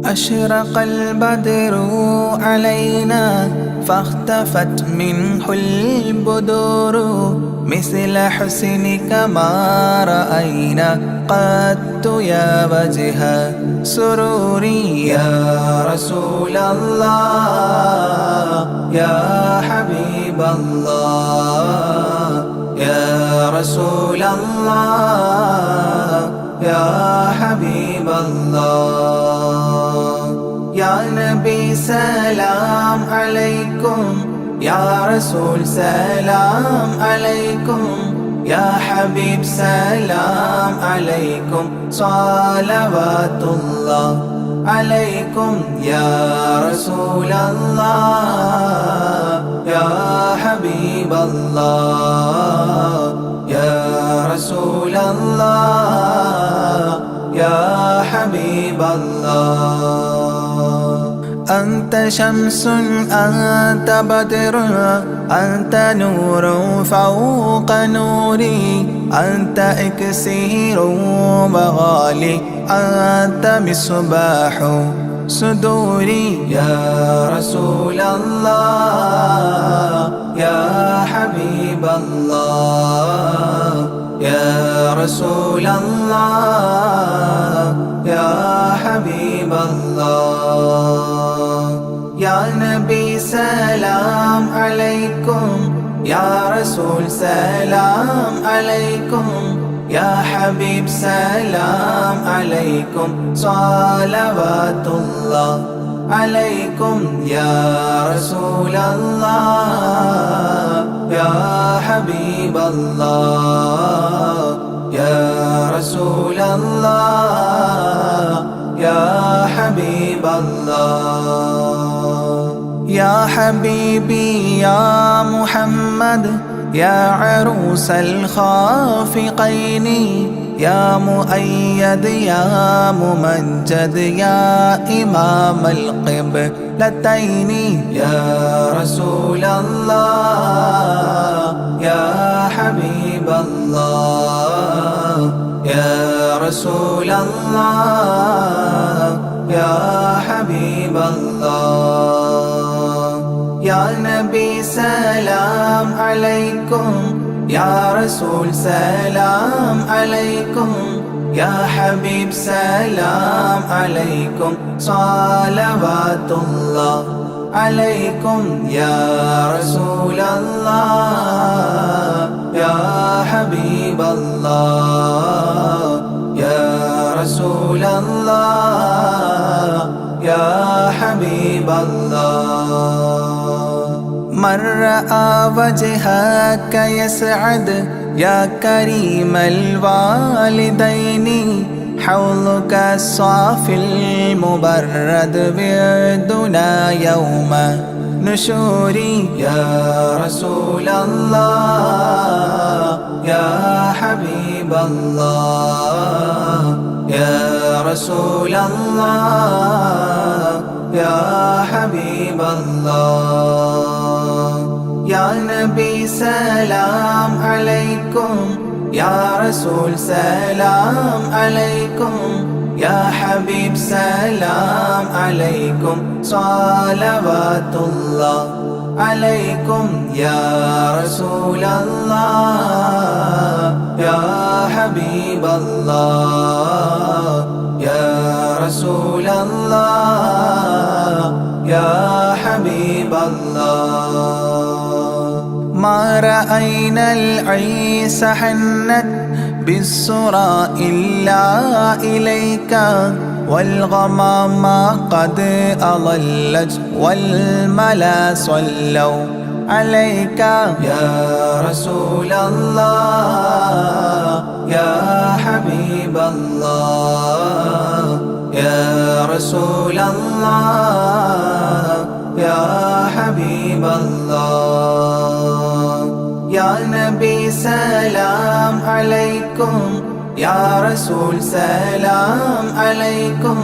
أشرق البدر علينا فاختفت منه البدور مثل حسنك ما رأينا قط يا وجه سروري يا رسول الله يا حبيب الله يا رسول الله يا حبيب الله يا نبي سلام عليكم يا رسول سلام عليكم يا حبيب سلام عليكم صلوات الله عليكم يا رسول الله يا حبيب الله يا رسول الله يا حبيب الله أنت شمس أنت بدر أنت نور فوق نوري أنت إكسير وغالي أنت مصباح صدوري يا رسول الله يا حبيب الله يا رسول الله يا حبيب الله يا نبي سلام عليكم يا رسول سلام عليكم يا حبيب سلام عليكم صلوات الله عليكم يا رسول الله يا حبيب الله يا رسول الله يا حبيب الله يا حبيبي يا محمد يا عروس الخافقين يا مؤيد يا ممجد يا إمام القبلتين يا رسول الله يا حبيب الله يا رسول الله يا حبيب الله يا نبي سلام عليكم يا رسول سلام عليكم يا حبيب سلام عليكم صلوات الله عليكم يا رسول الله يا حبيب الله يا رسول الله يا حبيب الله من رأى وجهك يسعد يا كريم الوالدين حوضك الصافي المبرد بردنا يوم نشوري يا رسول الله يا حبيب الله يا رسول الله يا حبيب الله يا نبي سلام عليكم يا رسول سلام عليكم يا حبيب سلام عليكم صلوات الله عليكم يا رسول الله يا حبيب الله يا رسول الله يا حبيب الله ما رأينا العيس حنت بالسرى إلا إليك والغمام قد أضلت والملا صلوا عليك يا رسول الله يا حبيب الله يا رسول الله يا حبيب الله يا نبي سلام عليكم يا رسول سلام عليكم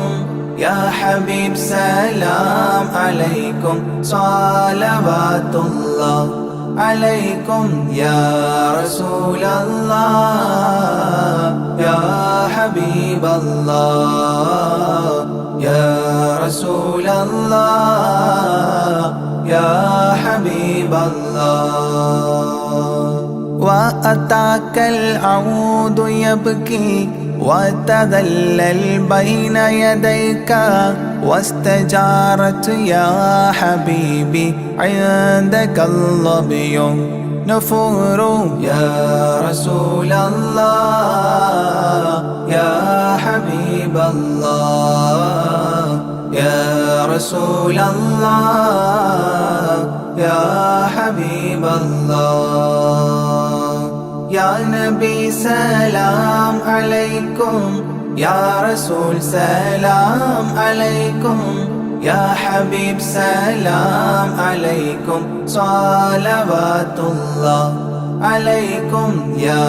يا حبيب سلام عليكم صلوات الله عليكم يا رسول الله يا حبيب الله يا رسول الله يا حبيب الله. وأتاك العود يبكي وتذلل بين يديك واستجارت يا حبيبي عندك الظبي نفور يا رسول الله يا حبيب الله يا رسول الله يا حبيب الله. يا نبي سلام عليكم يا رسول سلام عليكم يا حبيب سلام عليكم صلوات الله عليكم يا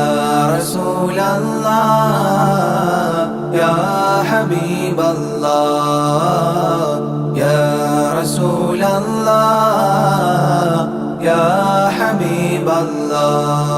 رسول الله يا حبيب الله يا رسول الله يا حبيب الله.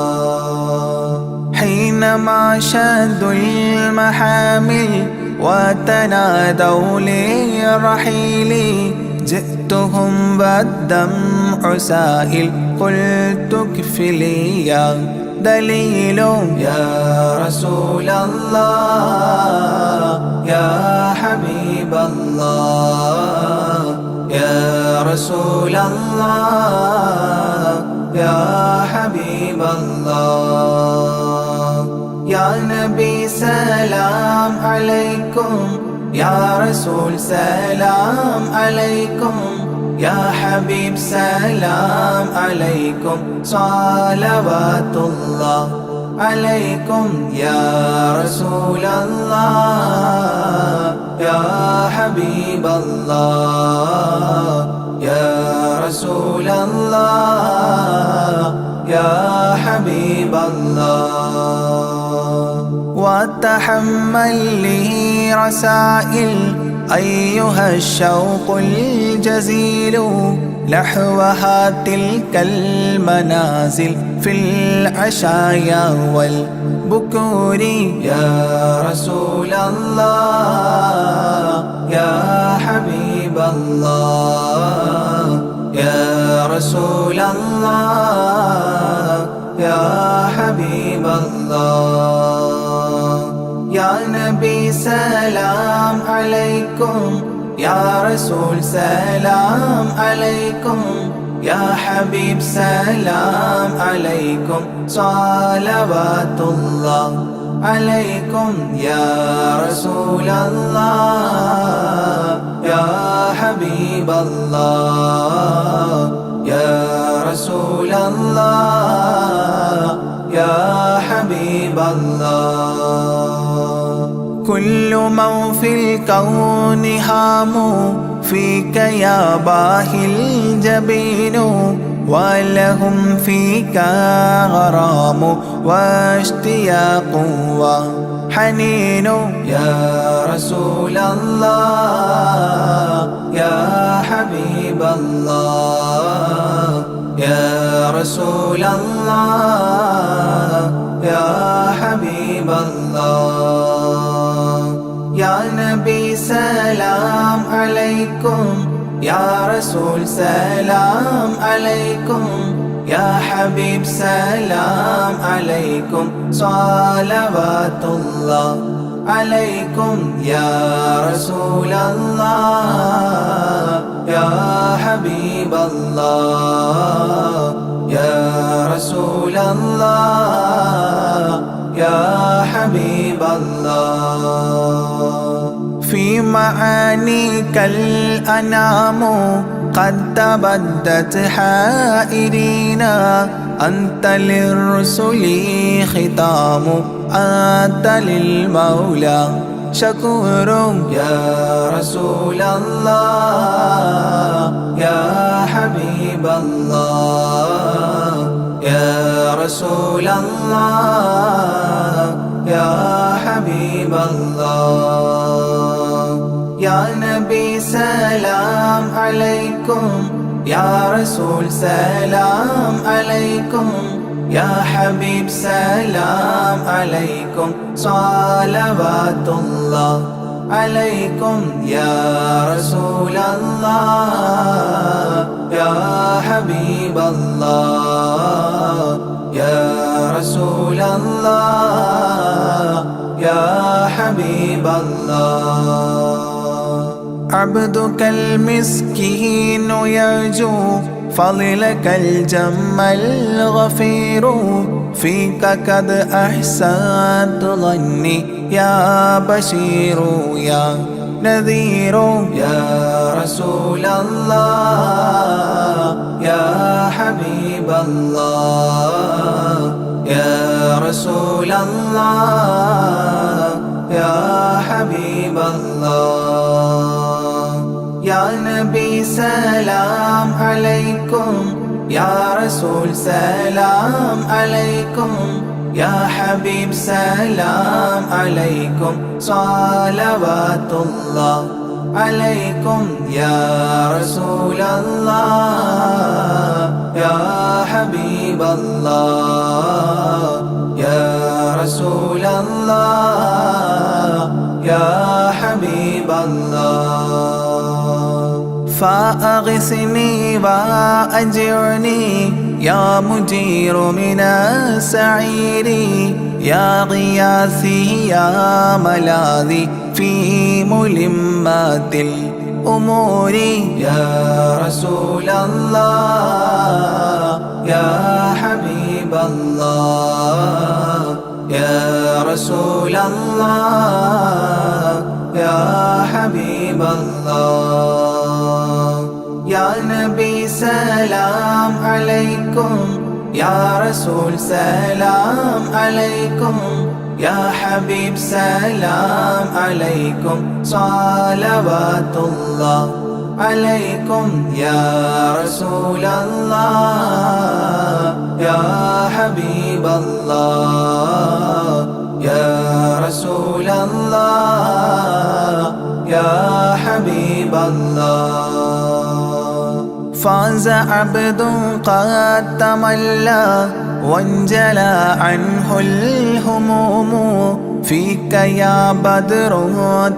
حينما شدوا المحامل وتنادوا لرحيلي جئتهم والدمع سائل قلت اكفلي يا دليل يا رسول الله يا حبيب الله يا رسول الله يا حبيب الله. يا نبي سلام عليكم يا رسول سلام عليكم يا حبيب سلام عليكم صلوات الله عليكم يا رسول الله يا حبيب الله يا رسول الله يا حبيب الله. وتحمل لي رسائل أيها الشوق الجزيل نحوها تلك المنازل في العشايا والبكور يا رسول الله يا حبيب الله يا رسول الله يا حبيب الله. يا نبي سلام عليكم يا رسول سلام عليكم يا حبيب سلام عليكم صلوات الله عليكم يا رسول الله يا حبيب الله يا رسول الله يا حبيب الله. كل من في الكون هام فيك يا باهي الجبين ولهم فيك غرام واشتياق وحنين يا رسول الله يا حبيب الله يا رسول الله يا حبيب الله. يا نبي سلام عليكم يا رسول سلام عليكم يا حبيب سلام عليكم صلوات الله عليكم يا رسول الله يا حبيب الله يا رسول الله يا حبيب الله. في معانيك الأنام قد تبدت حائرين أنت للرسل ختام أنت للمولى شكور يا رسول الله يا حبيب الله يا رسول الله يا حبيب الله. يا نبي سلام عليكم يا رسول سلام عليكم يا حبيب سلام عليكم صلوات الله عليكم يا رسول الله يا حبيب الله يا رسول الله يا حبيب الله. عبدك المسكين يرجو فضلك الجم الغفير فيك قد أحسنت ظني يا بشير يا نذير يا رسول الله يا حبيب الله يا رسول الله يا حبيب الله. يا نبي سلام عليكم يا رسول سلام عليكم يا حبيب سلام عليكم صلوات الله عليكم يا رسول الله يا حبيب الله يا رسول الله يا حبيب الله. فأغثني وأجرني يا مجير من السعير يا غياثي يا ملاذي في ملمات الأمور يا رسول الله يا حبيب الله يا رسول الله يا حبيب الله. يا نبي سلام عليكم يا رسول سلام عليكم يا حبيب سلام عليكم صلوات الله عليكم يا رسول الله يا حبيب الله يا رسول الله يا حبيب الله. فاز عبد قد تملى وانجلى عنه الهموم فيك يا بدر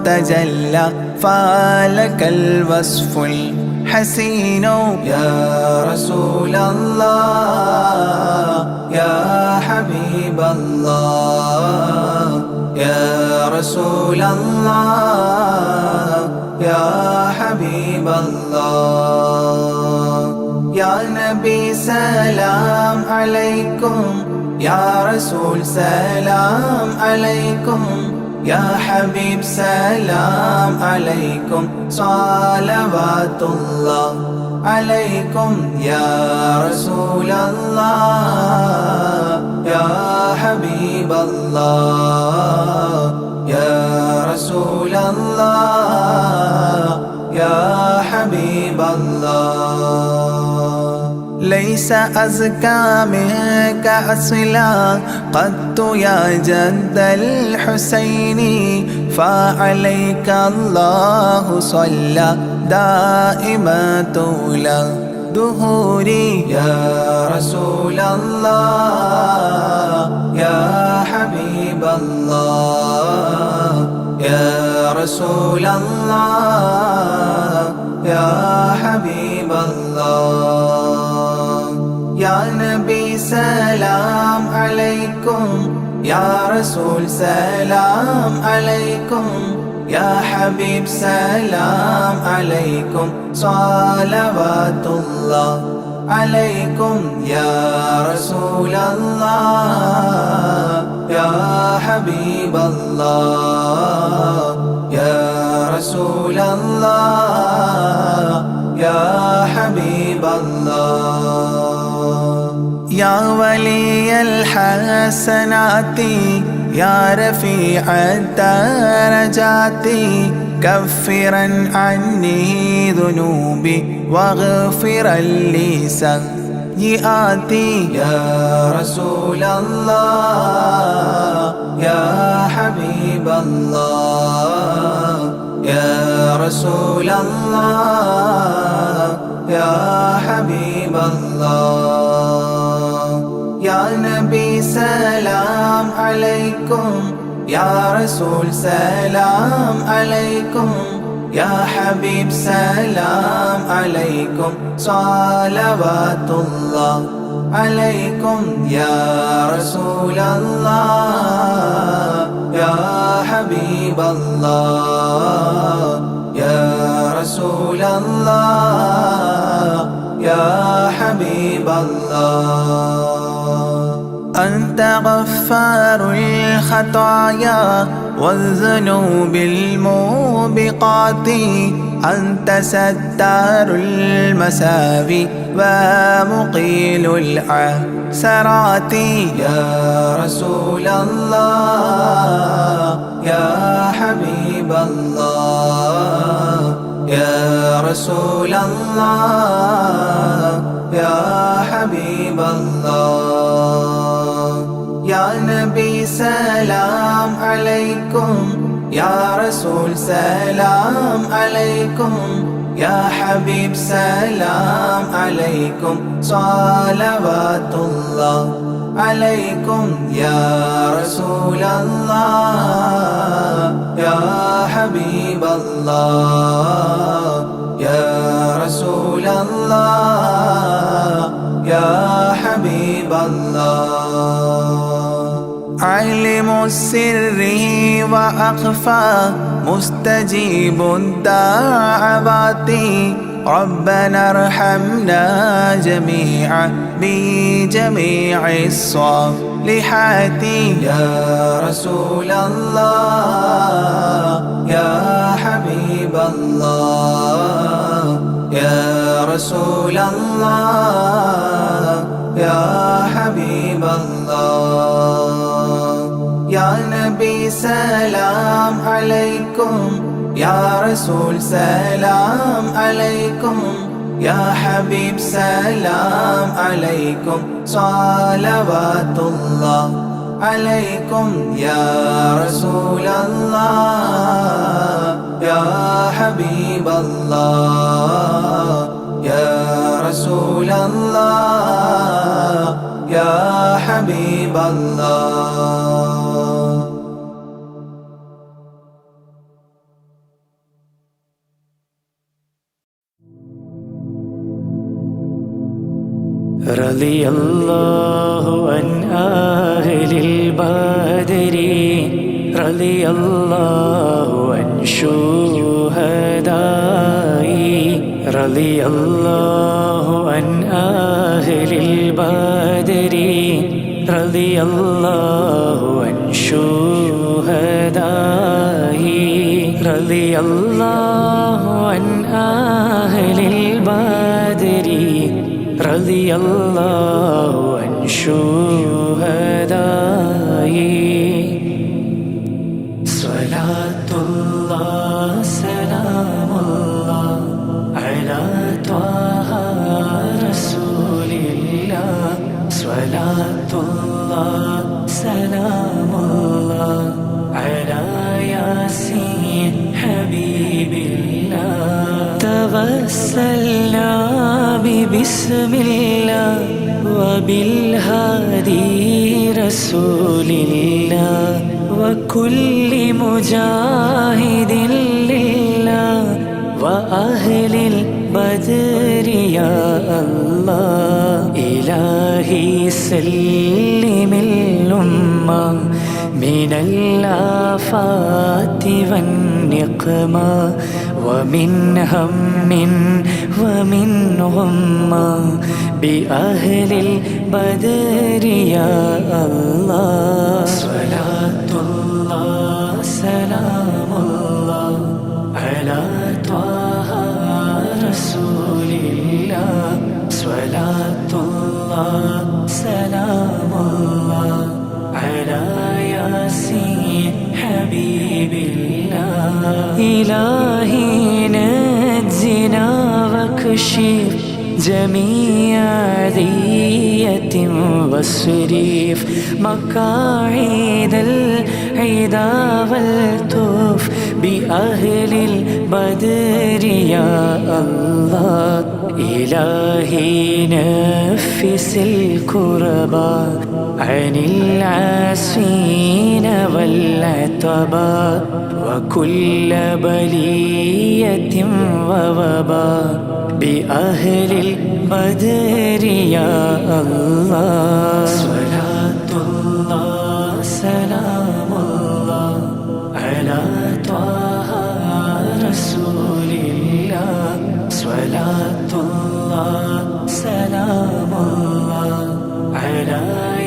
تجلى فلك الوصف الحسين يا رسول الله يا حبيب الله يا رسول الله يا حبيب الله. يا نبي سلام عليكم يا رسول سلام عليكم يا حبيب سلام عليكم صلوات الله عليكم يا رسول الله يا حبيب الله يا رسول الله يا حبيب الله. ليس أزكى منك أصلا قدت يا جد الحسين فعليك الله صلى دائما طول دهوري يا رسول الله يا حبيب الله يا رسول الله يا حبيب الله. يا نبي سلام عليكم يا رسول سلام عليكم يا حبيب سلام عليكم صلوات الله عليكم يا رسول الله يا حبيب الله يا رسول الله يا حبيب الله. يا ولي الحسنات يا رفيع الدرجات كفرا عني ذنوبي واغفرا لي سيئاتي يا رسول الله يا حبيب الله يا رسول الله يا حبيب الله. يا نبي سلام عليكم يا رسول سلام عليكم يا حبيب سلام عليكم صلوات الله عليكم يا رسول الله يا حبيب الله يا رسول الله يا حبيب الله أنت غفار الخطايا والذنوب الموبقات أنت ستار المساوي ومقيل العثرات يا رسول الله يا حبيب الله يا رسول الله يا حبيب الله يا نبي سلام عليكم يا رسول سلام عليكم يا حبيب سلام عليكم صلوات الله عليكم يا رسول الله يا حبيب الله يا رسول الله يا حبيب الله علم السر وأخفى مستجيب الدعوات ربنا ارحمنا جميعا بجميع الصالحات يا رسول الله يا حبيب الله يا رسول الله يا حبيب الله يا نبي سلام عليكم يا رسول سلام عليكم يا حبيب سلام عليكم صلوات الله عليكم يا رسول الله يا حبيب الله يا رسول الله يا حبيب الله رضي الله عن أهل البدر رضي الله عن شهدائي رضي الله عن أهل البدر رضي الله عن شهدائي رضي الله عن أهل البدر رضي الله عن شهدائي صلاة الله سلام الله على طه رسول الله صلاة الله سلام الله على ياسين حبيب الله توسلنا بسم الله وبالهادي رسول الله وكل مجاهد لله وأهل البدر يا الله إلهي سلم الأمة من الآفات والنقمة ومن هم ومن غمة بأهل البدر يا الله صلاة الله سلام الله على طه رسول الله صلاة الله سلام الله على ياسين حبيب الله إلهي نجنا واكشف جميع ذية واصرف مقاعد العدا والتف بأهل البدر يا الله إلهي نفس الكربا عن العاسين والعتبى وكل بلية ووباء بأهل البدر يا الله صلاة الله سلام الله على طه رسول الله صلاة الله سلام الله على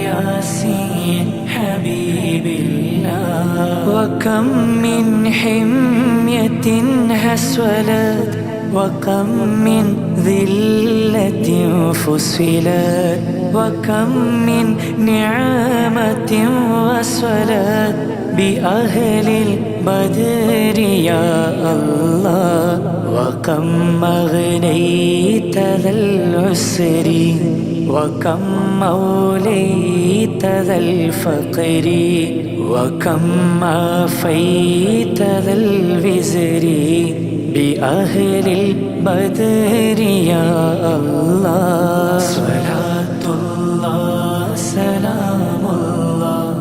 ياسين حبيب الله وكم من حمية هسولت وكم من ذلة فصلت وكم من نعمة وصلت بأهل البدر يا الله وكم أغنيت ذا العسر وكم أوليت ذا الفقر وكم عافيت ذا الوزر بأهل البدر يا الله صلاة الله سلام الله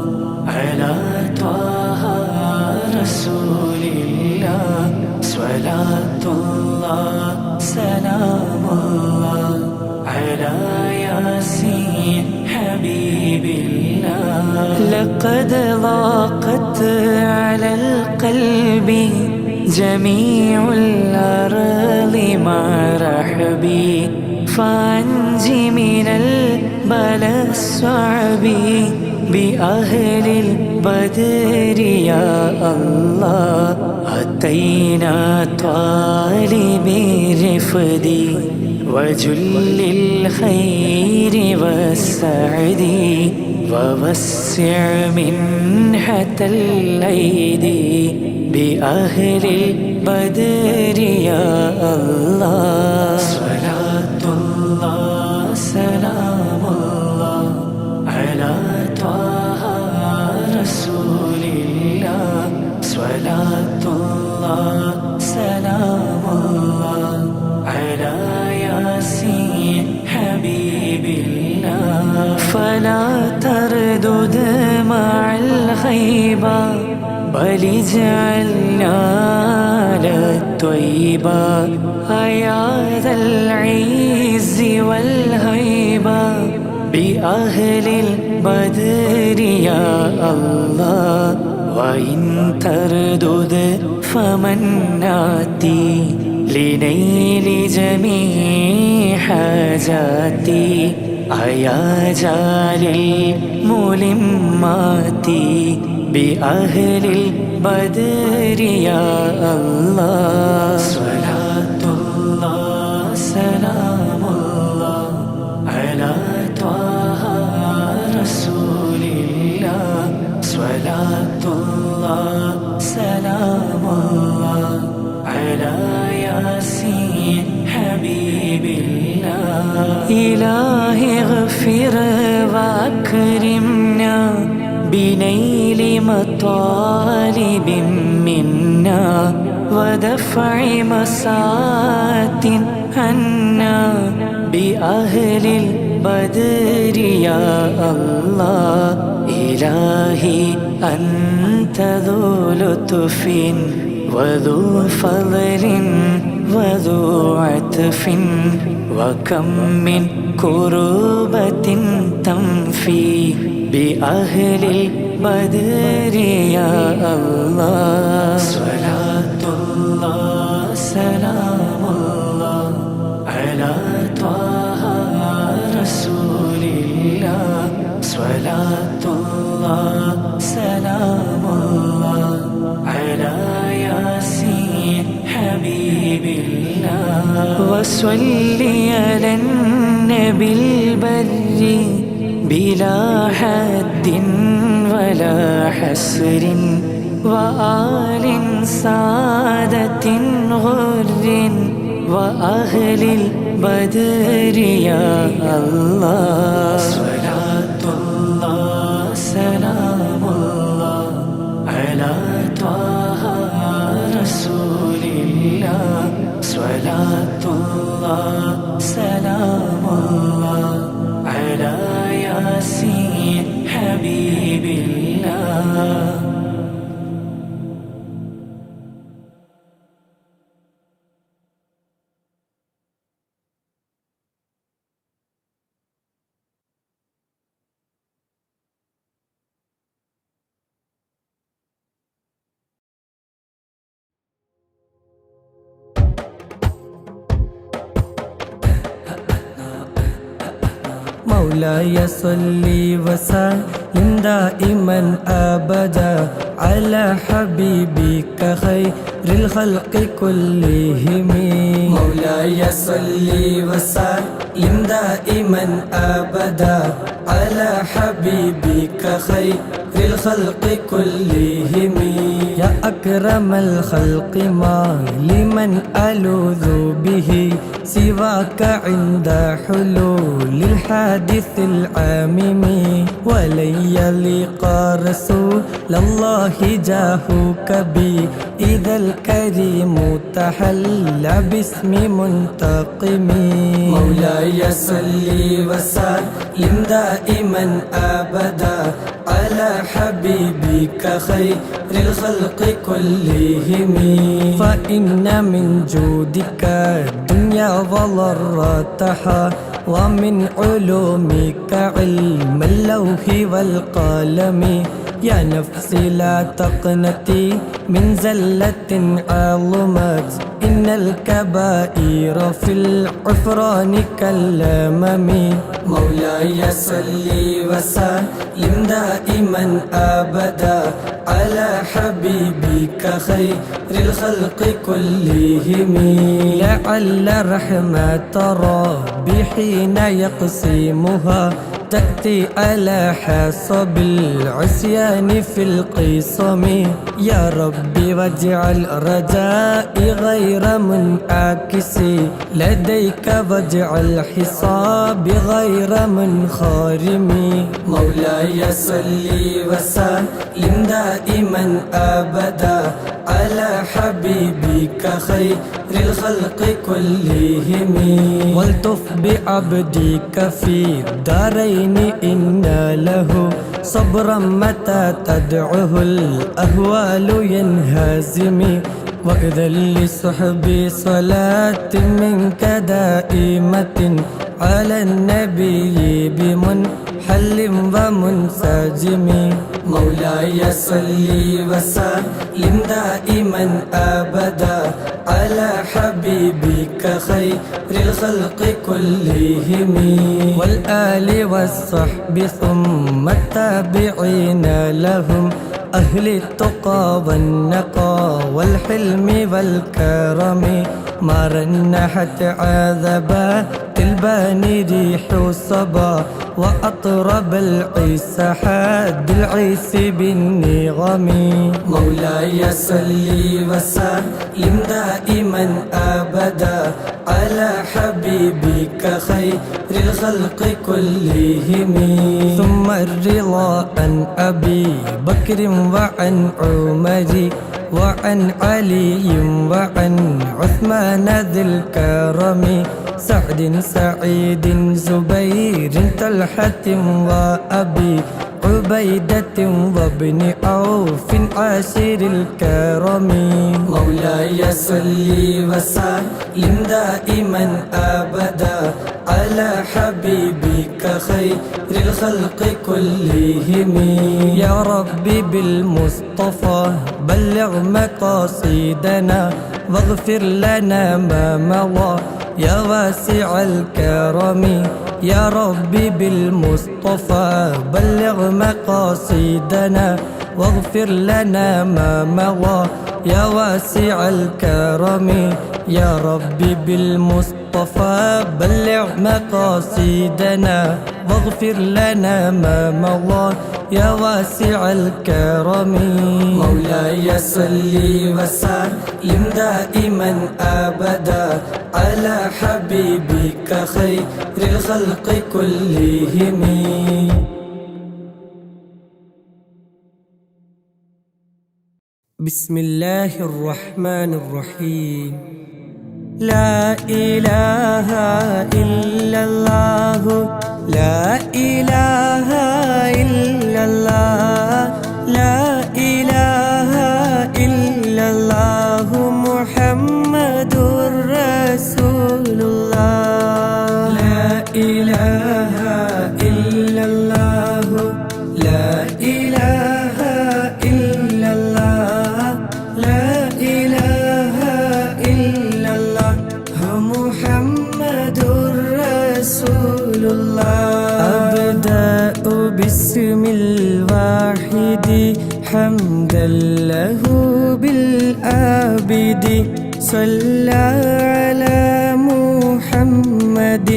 على طه رسول الله صلاة الله سلام الله على ياسين حبيب الله لقد ضاقت على القلب جميع الأرض مع رحبي فأنجي من البلاء الصعب بأهل البدر يا الله أتينا طالب رفدي وجل الخير والسعد ووسع منحة الأيدي بأهل البدر يا الله صلاة الله سلام الله على طه رسول الله صلاة الله سلام الله على ياسين حبيب الله فلا تردد مع الخيبة بل اجعلنا للطيبة يا ذا العز والهيبة بأهل البدر يا الله وإن تردد فمن ناتي لنيل جميع حاجاتي يا جال الملمات بأهل البدر يا الله صلاة الله سلام الله على طه رسول الله صلاة الله سلام الله على ياسين حبيب الله إلهي اغفر وأكرمنا بنيل مطالب منا ودفع مسات عنا بأهل البدر يا الله إلهي أنت ذو لطف وذو فضل وذو عطف وكم من كربة تنفي بأهل البدر يا الله صلاة الله سلام الله على طه رسول الله صلاة الله سلام الله على ياسين حبيب الله وصلي على النبي البر بلا حد ولا حسر وآل سادة غر وأهل البدر يا الله صلاة الله سلام الله على طه رسول الله صلاة الله سلام الله على ياسين حبيب الله. مولاي صل وسلم دائما أبدا على حبيبك خير الخلق كلهم. مولاي صل وسلم دائما أبدا على حبيبك خير الخلق كلهم. يا أكرم الخلق ما لمن ألوذ به سواك عند حلول الحادث العامم. ولن يليق رسول الله جاهك بي إذا الكريم تحلى باسم منتقم. مولاي صل وسلم دائما أبدا على حبيبك خير الخلق كلهم. فإن من جودك الدنيا وضرتها ومن علومك علم اللوح والقلم. يا نفسي لا تقنطي من زلة عظمت إن الكبائر في العفران كالأمم. مولاي صل وسلم دائما أبدا على حبيبك خير الخلق كلهم. لعل رحمة ربي حين يقسمها تأتي على حسب العصيان في القسم. يا ربي واجعل رجائي غير منعكس لديك واجعل حسابي غير منخرم. مولاي صل وسلم دائما أبدا على حبيبك خير الخلق كلهم. والتف بعبدك في الدارين إن له صبرا متى تدعه الأهوال ينهزم. وإذا لصحبي صلاة منك دائمة على النبي بمنحل ومنسجم. مولاي صل وسلم دائما أبدا على حبيبك خير الخلق كلهم. والآل والصحب ثم التابعين لهم أهل التقى والنقى والحلم والكرم. ما رنحت عذبات البان ريح الصبا وأطرب العيس حاد العيس بالنغم. مولاي صل وسلم دائما أبدا على حبيبك خير الخلق كلهم. ثم الرضا عن أبي بكر وعن عمر وعن علي وعن عثمان ذي الكرم. سعد سعيد زبير طلحة وأبي عبيدة وابن عوف عاشر الكرم. مولاي صل وسلم دائما أبدا على حبيبك خير الخلق كلهم. يا ربي بالمصطفى بلغ مقاصدنا واغفر لنا ما مضى يا واسع الكرم. يا ربي بالمصطفى بلغ مقاصدنا واغفر لنا ما مضى يا واسع الكرم. يا ربي بالمصطفى بلغ مقاصدنا واغفر لنا ما مضى يا واسع الكرم. مولاي صل وسلم دائما أبدا على حبيبك خير الخلق كلهم. بسم الله الرحمن الرحيم. لا إله إلا الله لا إله إلا الله لا إله إلا الله محمد رسول الله لا إله إلا الله لا إله إلا الله لا إله إلا الله محمد رسول الله أبدأ باسم الواحد حمدا له بالآبد صلى على محمد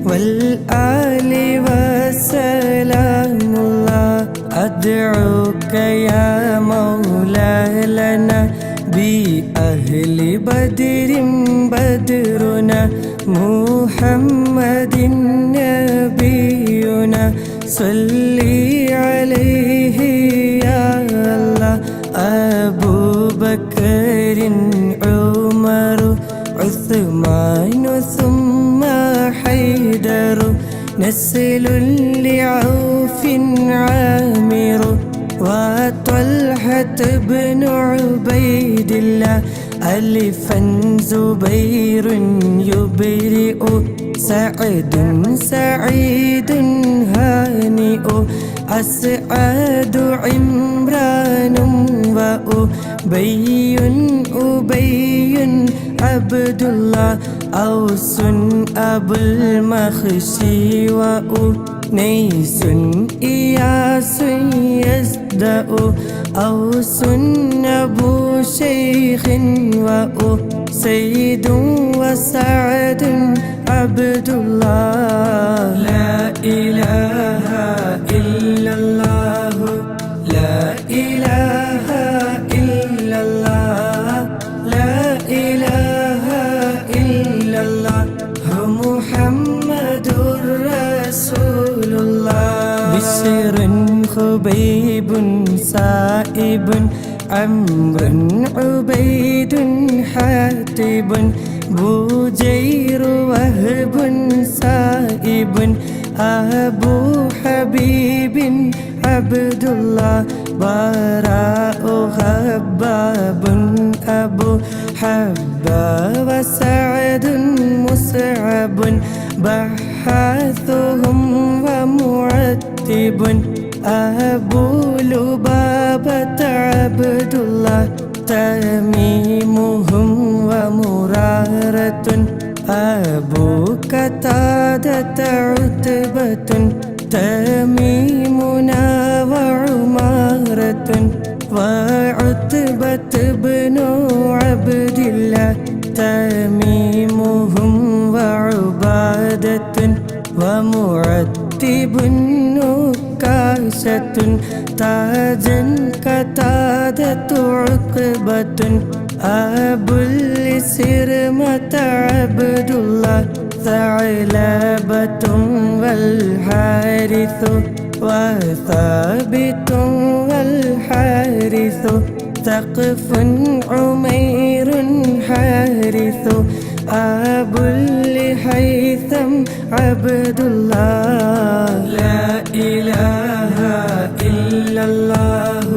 والآل وسلام الله أدعوك يا مولا لنا بأهل بدر بدرنا محمد نبينا صلي عليه يا الله أبو بكر عمر عثمان ثم حيدر نسل لعوف عامر وطلحة بن عبيد الله ألفا زبير يبرئ سعد سعيد هانئ أسعد عمران وأبي أبي عبد الله أوس أبو المخشي وأنيس إياس يزدأ أوس أبو شيخ وأسيد وسعد عبد الله لا إله إلا الله لا إله إلا الله لا إله إلا الله محمد رسول الله بشر خبيب سائب عمرو عبيد حاتب بوجير وهب سائب أبو حبيب عبد الله براء خباب أبو حبا وسعد مصعب بحاثهم ومعتب أبو لبابة عبد الله تميمهم ومرارة أبو قتادة عتبة تميمنا وعمارة وعتبة بن عبد الله تميمهم وعبادة ومعتب نكاشة تاجا قتادة عقبة أبو السرمة عبد الله ثعلبة والحارث وثابت والحارث ثقف عمير حارث أبو الهيثم عبد الله لا إله إلا الله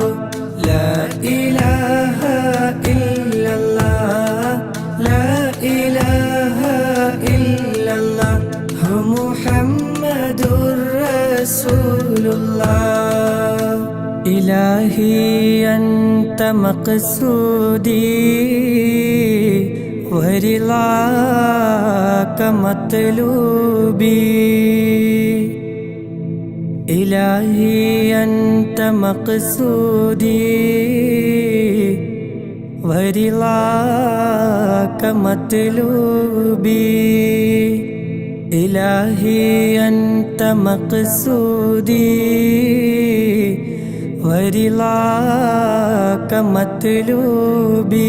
لا إله إلا الله لا إله إلا الله محمد رسول الله إلهي أنت مقصودي ورضاك مطلوبي إلهي أنت مقصودي ورضاك مطلوبي إلهي أنت مقصودي ورضاك مطلوبي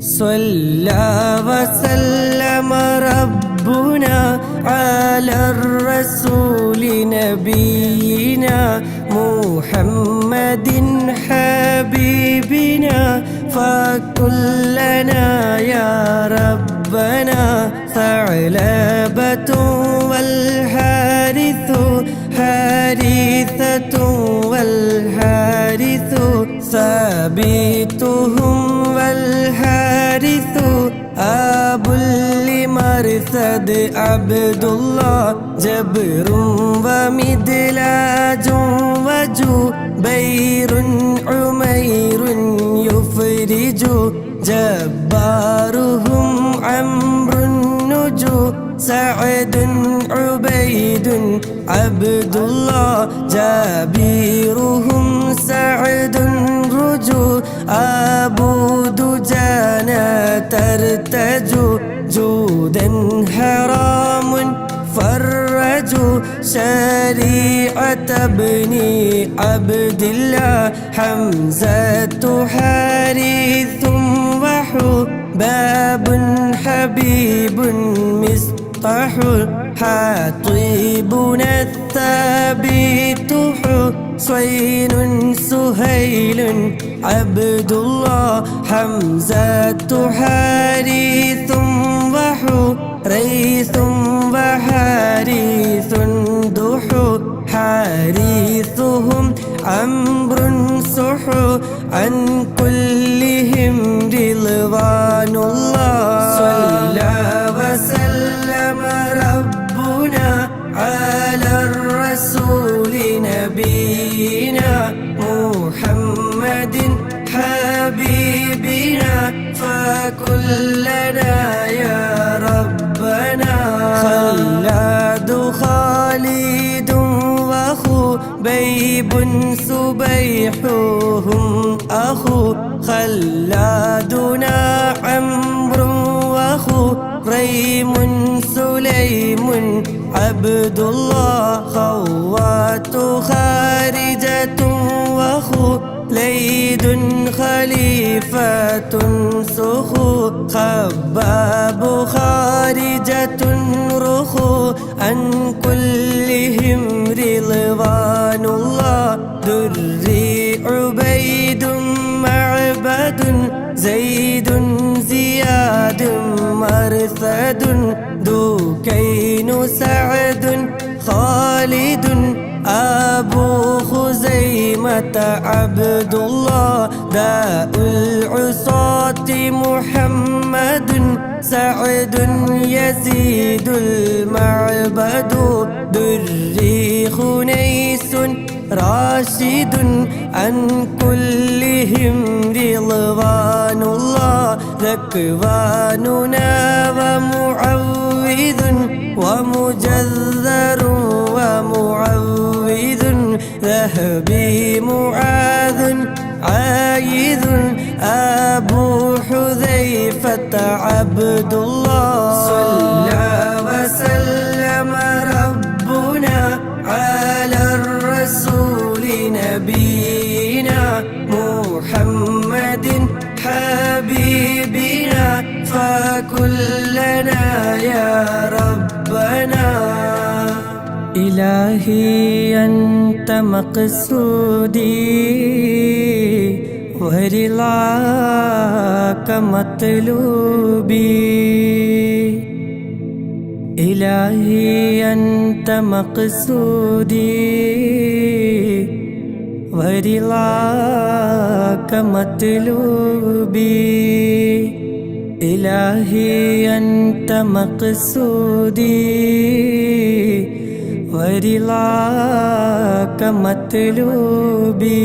صلى وسلم ربنا على الرسول نبينا محمد حبيبنا فكلنا يا ربنا ثعلبة ثابتهم والحارث أبو لمرثد عبد الله جبر ومدلاج وجبير عمير يفرج جبارهم عمرو النجو سعد عبيد عبد الله جابيرهم سعد رجو أبو دجانة ترتجو جودا حرام فرجوا شريعة ابن عبد الله حمزة حارث وحباب حبيب مصطح حاطبنا الثابت حسين سهيل عبد الله حمزة حارث وحريث وحارث دحو حارثهم عمرو سحو عن كلهم رضوان الله صلى وسلم ربنا على الرسول نبينا محمد حبيبنا فكلنا يا ربنا خلاد خالد وخبيب سبيحهم أخو خلادنا عمرو وخريم سليم عبد الله خوات خارجة وخليد خليفة سخو خباب خارجة رخو عن كلهم رضوان الله دري عبيد معبد زيد زياد مرثد دوكين سعد خالد أبو خزيمة عبد الله داء العصاة محمد سعد يزيد المعبد دري خنيس راشد عن كلهم رضوان الله ذكواننا ومعوذ ومجذر ومعوذ ذهبي معاذ عايذ أبو حذيفة عبد الله صلى وسلم ربنا على الرسول نبينا محمد حبيبنا فكلنا يا ربنا إلهي أنت مقصودي ورضاك مطلوبي إلهي أنت مقصودي ورضاك مطلوبي إلهي أنت مقصودي ورضاك مطلوبي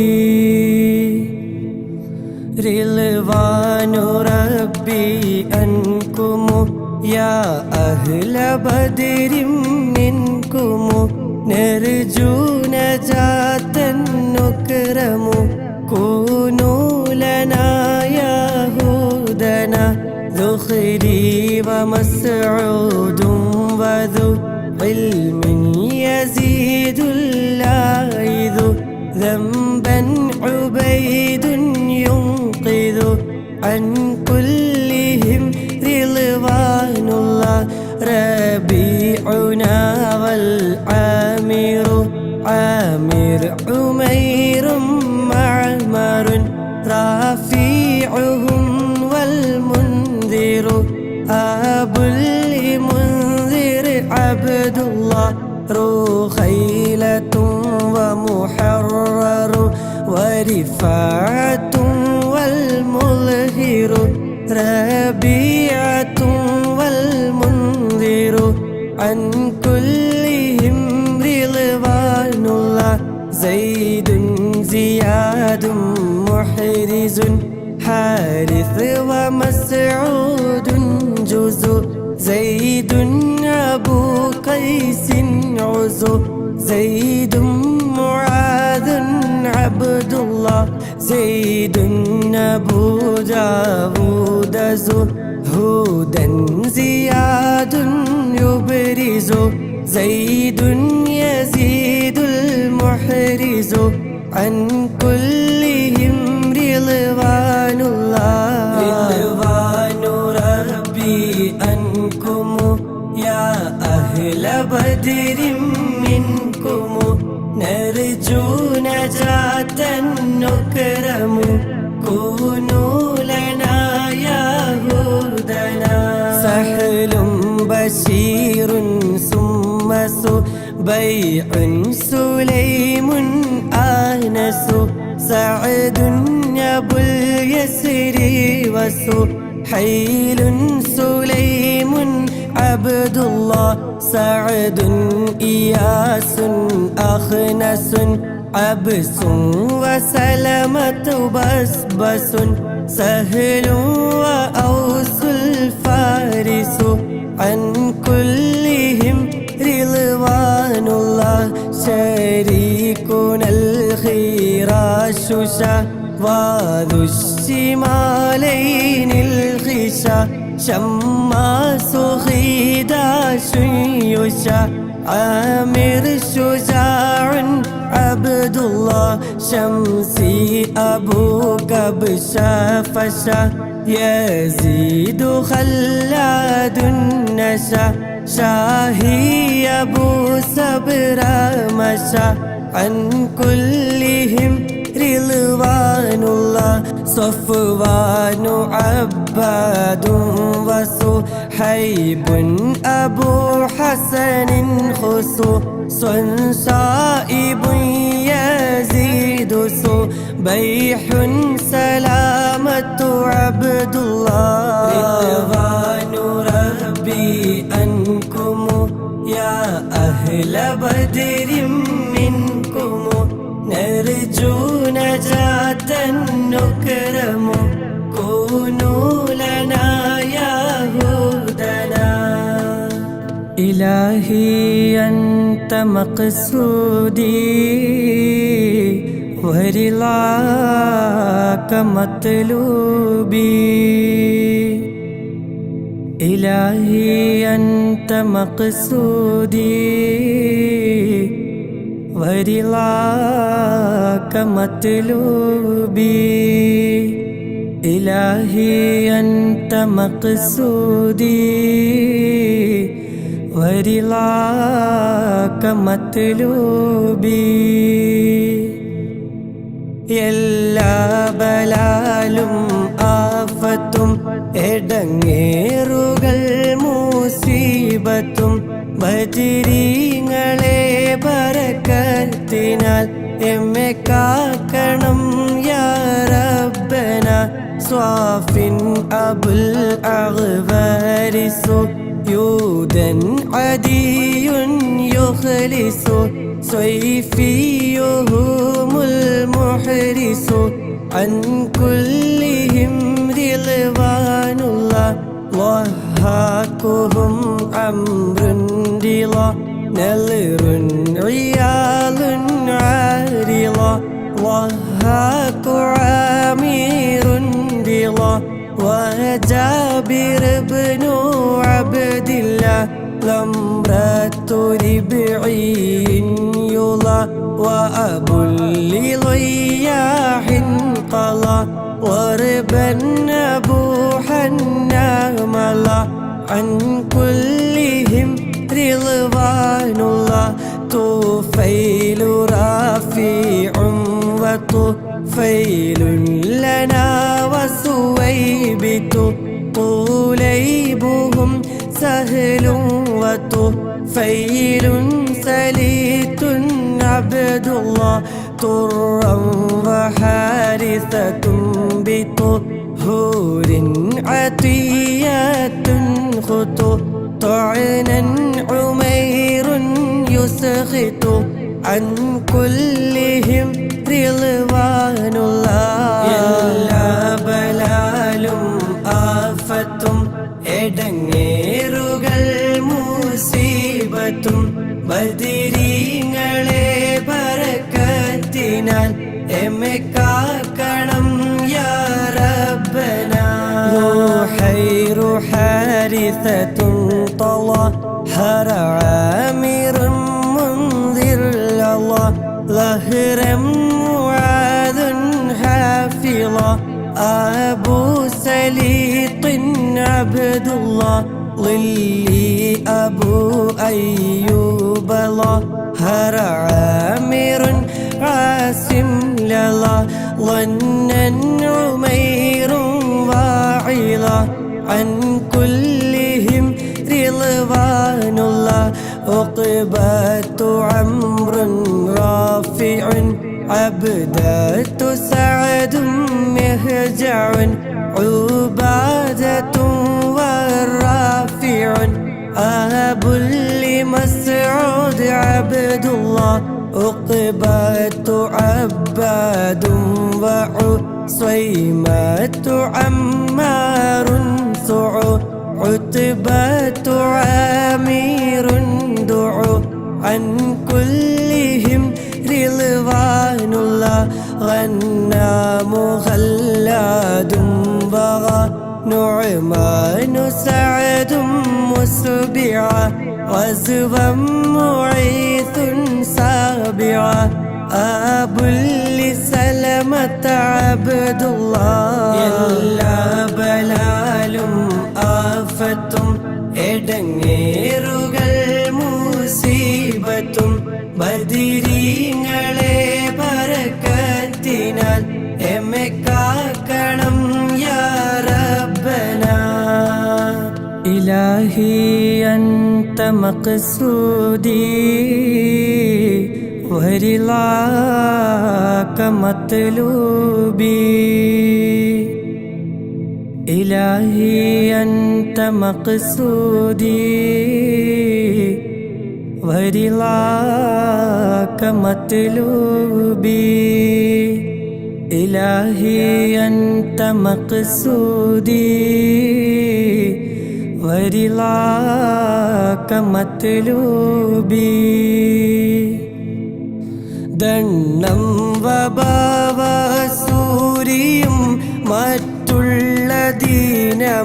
رضوان ربي أنكم يا أهل بدر منكم نرجو نجاة نكرم كونوا لنا يهودنا ذخري ومسعود وذو علم يزيد اللاعذ ذنبا عبيد ينقذ عن كلهم رضوان الله ربيعنا والعامر عامر عمير معمر رافيعهم والمنذر أبو المنذر عبد الله رخيلة ومحرر ورفاعة ربيعة والمنذر عن كلهم رضوان الله زيد زياد محرز حارث ومسعود جزء زيد أبو قيس عزو زيد معاذ عبد الله زيد أبو داود زهودا زياد يبرز زيد يزيد المحرز عن كلهم رضوان الله رضوان ربي عنكم يا أهل بدر منكم نرجو نجاة نكرم كونوا لنا يا هدنا سهل بشير ثم بيع سليم آنس سعد أبو اليسر وسحيل سليم عبد الله سعد إياس أخنس عبس وسلمة بسبس سهل وأوس الفارس عن كلهم رضوان الله شريكنا الخراش وذو الشمالين الخشا شماس خداش يشا عامر شجاع عبد الله شمسي أبو كبشا فشا يزيد خلاد النشا شاهي أبو سبر مشى عن كلهم رضوان الله صفوان عباد وصهيب أبو حسن خسو صائب يزيد بيح سلامة عبد الله رضوان ربي عنكم يا أهل بدر منكم نرجو نجاة نكرم كونوا لنا يا هدنا إلهي أنت مقصودي ورضاك مطلوبي إلهي أنت مقصودي ورضاك مطلوبي إلهي أنت مقصودي ورضاك مطلوبي എല്ലാ ബലാലും ആഫത്തും എടങ്ങേറുകൾ മുസീബത്തും ബദരീങ്ങളെ ബറക്കത്തിനാൽ എമ്മെ കാക്കണം യാ റബ്ബന സ്വാഫിൻ അബുൽ അഗ്വാരിസു യൂദൻ അദിയുൻ യുഖ്ലിസു صيفيهم المحرس عن كلهم رضوان الله ضحاكهم عمر رضا نذر عيال عارضة ضحاك عامر رضا وجابر بن عبد الله لمرة ربعي يضى وأبو لضياح قضى وربا أبوحا ناملا عن كلهم رضوان الله طفيل رافع وطفيل لنا وسويبت طوليبهم سهل وطفيل سليت عبد الله طرا وحارثة بطه هور عطية خطو طعنا عمير يسخط عن كلهم رضوان الله എല്ലാ ബലാലും ആഫത്തും എടങ്ങേറുകൾ മുസീബത്തും ബദരീങ്ങളെ ബറക്കത്തിനാൽ എമ്മെ കാക്കണം യാ റബ്ബന روحير حارثة طلحر عامر منذر الله ظهرا معاذ حافظا أبو سليط عبد الله ظلي أبو أيوب ظهر عامر عاصم لله ظنا عمير واعظا عن كلهم رضوان الله عقبة عمرو رافع عبدة سعد مهجع عبادة والرافع أبو لمسعود عبد الله عقبة عباد وعصيمة عمار سعو عتبة عامر دعو عن كلهم رضوان الله غنام خلاد بغى نعمان سعد مسبعا غزوا معيث سابعا أبو لسلمة عبد الله എല്ലാ ബലാലും ആഫത്തും എടങ്ങേറുകൾ മുസീബത്തും ബദരീങ്ങളെ ബറക്കത്തിനാൽ എമ്മെ കാക്കണം യാ റബ്ബന ഇലാഹി അൻത മഖ്സൂദി ورضاك مطلوبي إلهي أنت مقصودي ورضاك مطلوبي إلهي أنت مقصودي ورضاك مطلوبي ദണ്ണം വബാവസൂരിയും മറ്റുള്ള ദീനമടങ്കലും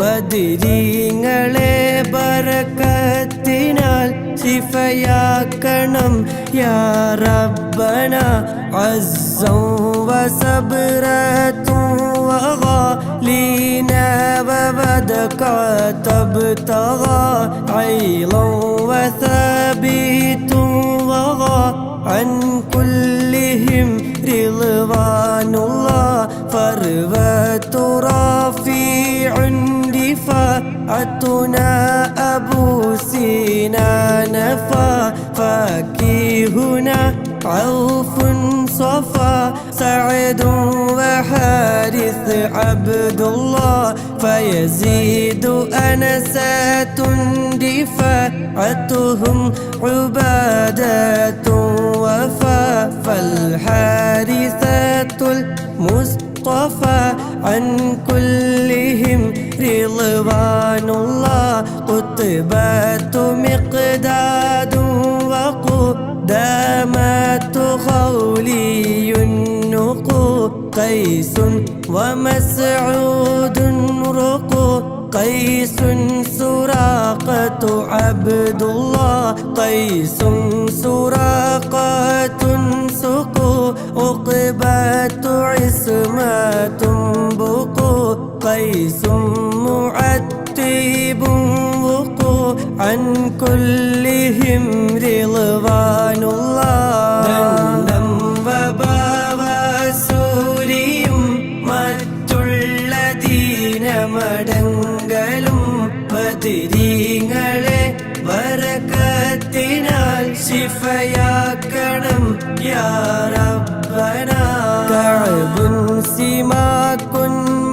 ബദരീങ്ങളെ ബറക്കത്തിനാൽ ശിഫയാക്കണം യാ റബ്ബന അസ്സൻ വസബ്റത്തും വഗാലീന വബദക തബ്തഗാ ഐളൻ വസബീതും عن كلهم رضوان الله فروة رافع دفاعتنا أبو سنان فاكهنا عوف صفا سعد وحارث عبد الله فيزيد أنسات دفاعتهم عبادة وفا فالحارثة المصطفى عن كلهم رضوان الله قطبات مقداد وقدامات خولي النقو قيس ومسعود رقو قيس سراقة عبد الله قيس سراقة سقو عقبة عصمة بقو قيس معتب وقو عن كلهم رضوان الله ദണ്ഡം വബാവസൂരിയും മറ്റുള്ള ദീനമടങ്കലും ബദരീങ്ങളെ ബറക്കത്തിനാൽ ശിഫയാക്കണം യാ റബ്ബന കഅബുൻ സിമ سماك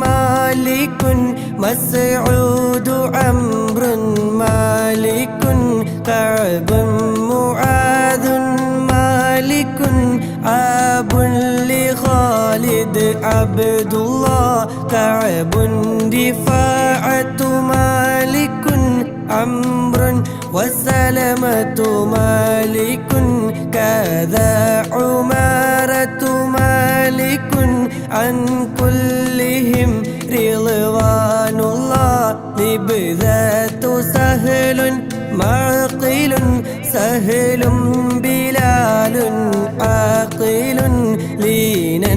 مالك مسعود عمرو مالك كعب معاذ مالك أب لخالد عبد الله كعب رفاعة مالك عمرو وسلمة مالك كذا عمارة مالك عن كلهم رضوان الله لبذات سهل معقل سهل بلال عاقل لينا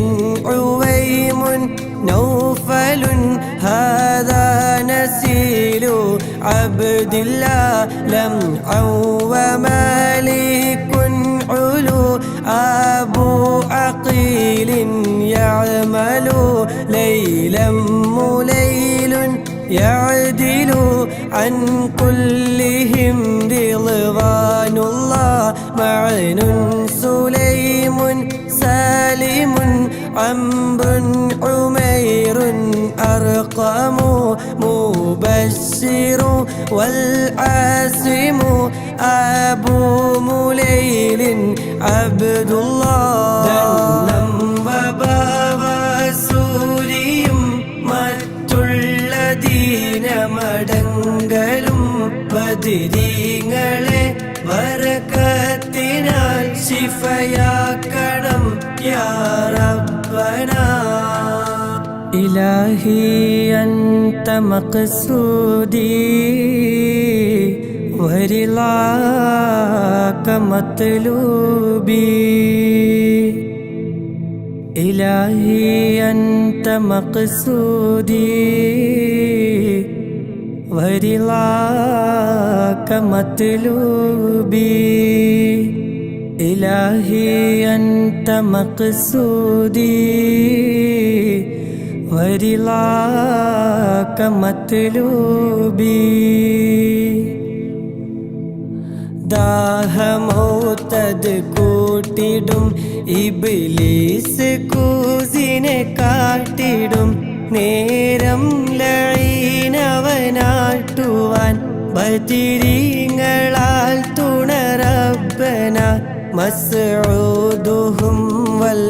عويم نوفل هذا نسيل عبد الله لمعا ومالك علو أبو عقيل يعمل ليلا مليل يعدل عن كلهم رضوان الله معن سليم سالم عمرو عمير أرقم مبشر والعاصم أبو مليل عبد الله ധന്നം വബാവസൂരിയും മറ്റുള്ള ദീനമടങ്കലും ബദരീങ്ങളെ ബറകത്തിനാൽ ശിഫയാക്കണം യാ റബ്ബനാ ഇലാഹി അൻത മഖ്സൂദി ورضاك مطلوبي إلهي أنت مقصودي ورضاك مطلوبي إلهي أنت مقصودي ورضاك مطلوبي ദാഹമൗതത് കൂട്ടിടും ഇബ്ലീസ് കൂസിനെ കാട്ടിടും നേരം ലഈനവനാട്ടുവാൻ ബദരീങ്ങളാൽ തുണറബ്ബന മസ്ഊദുഹും വൽ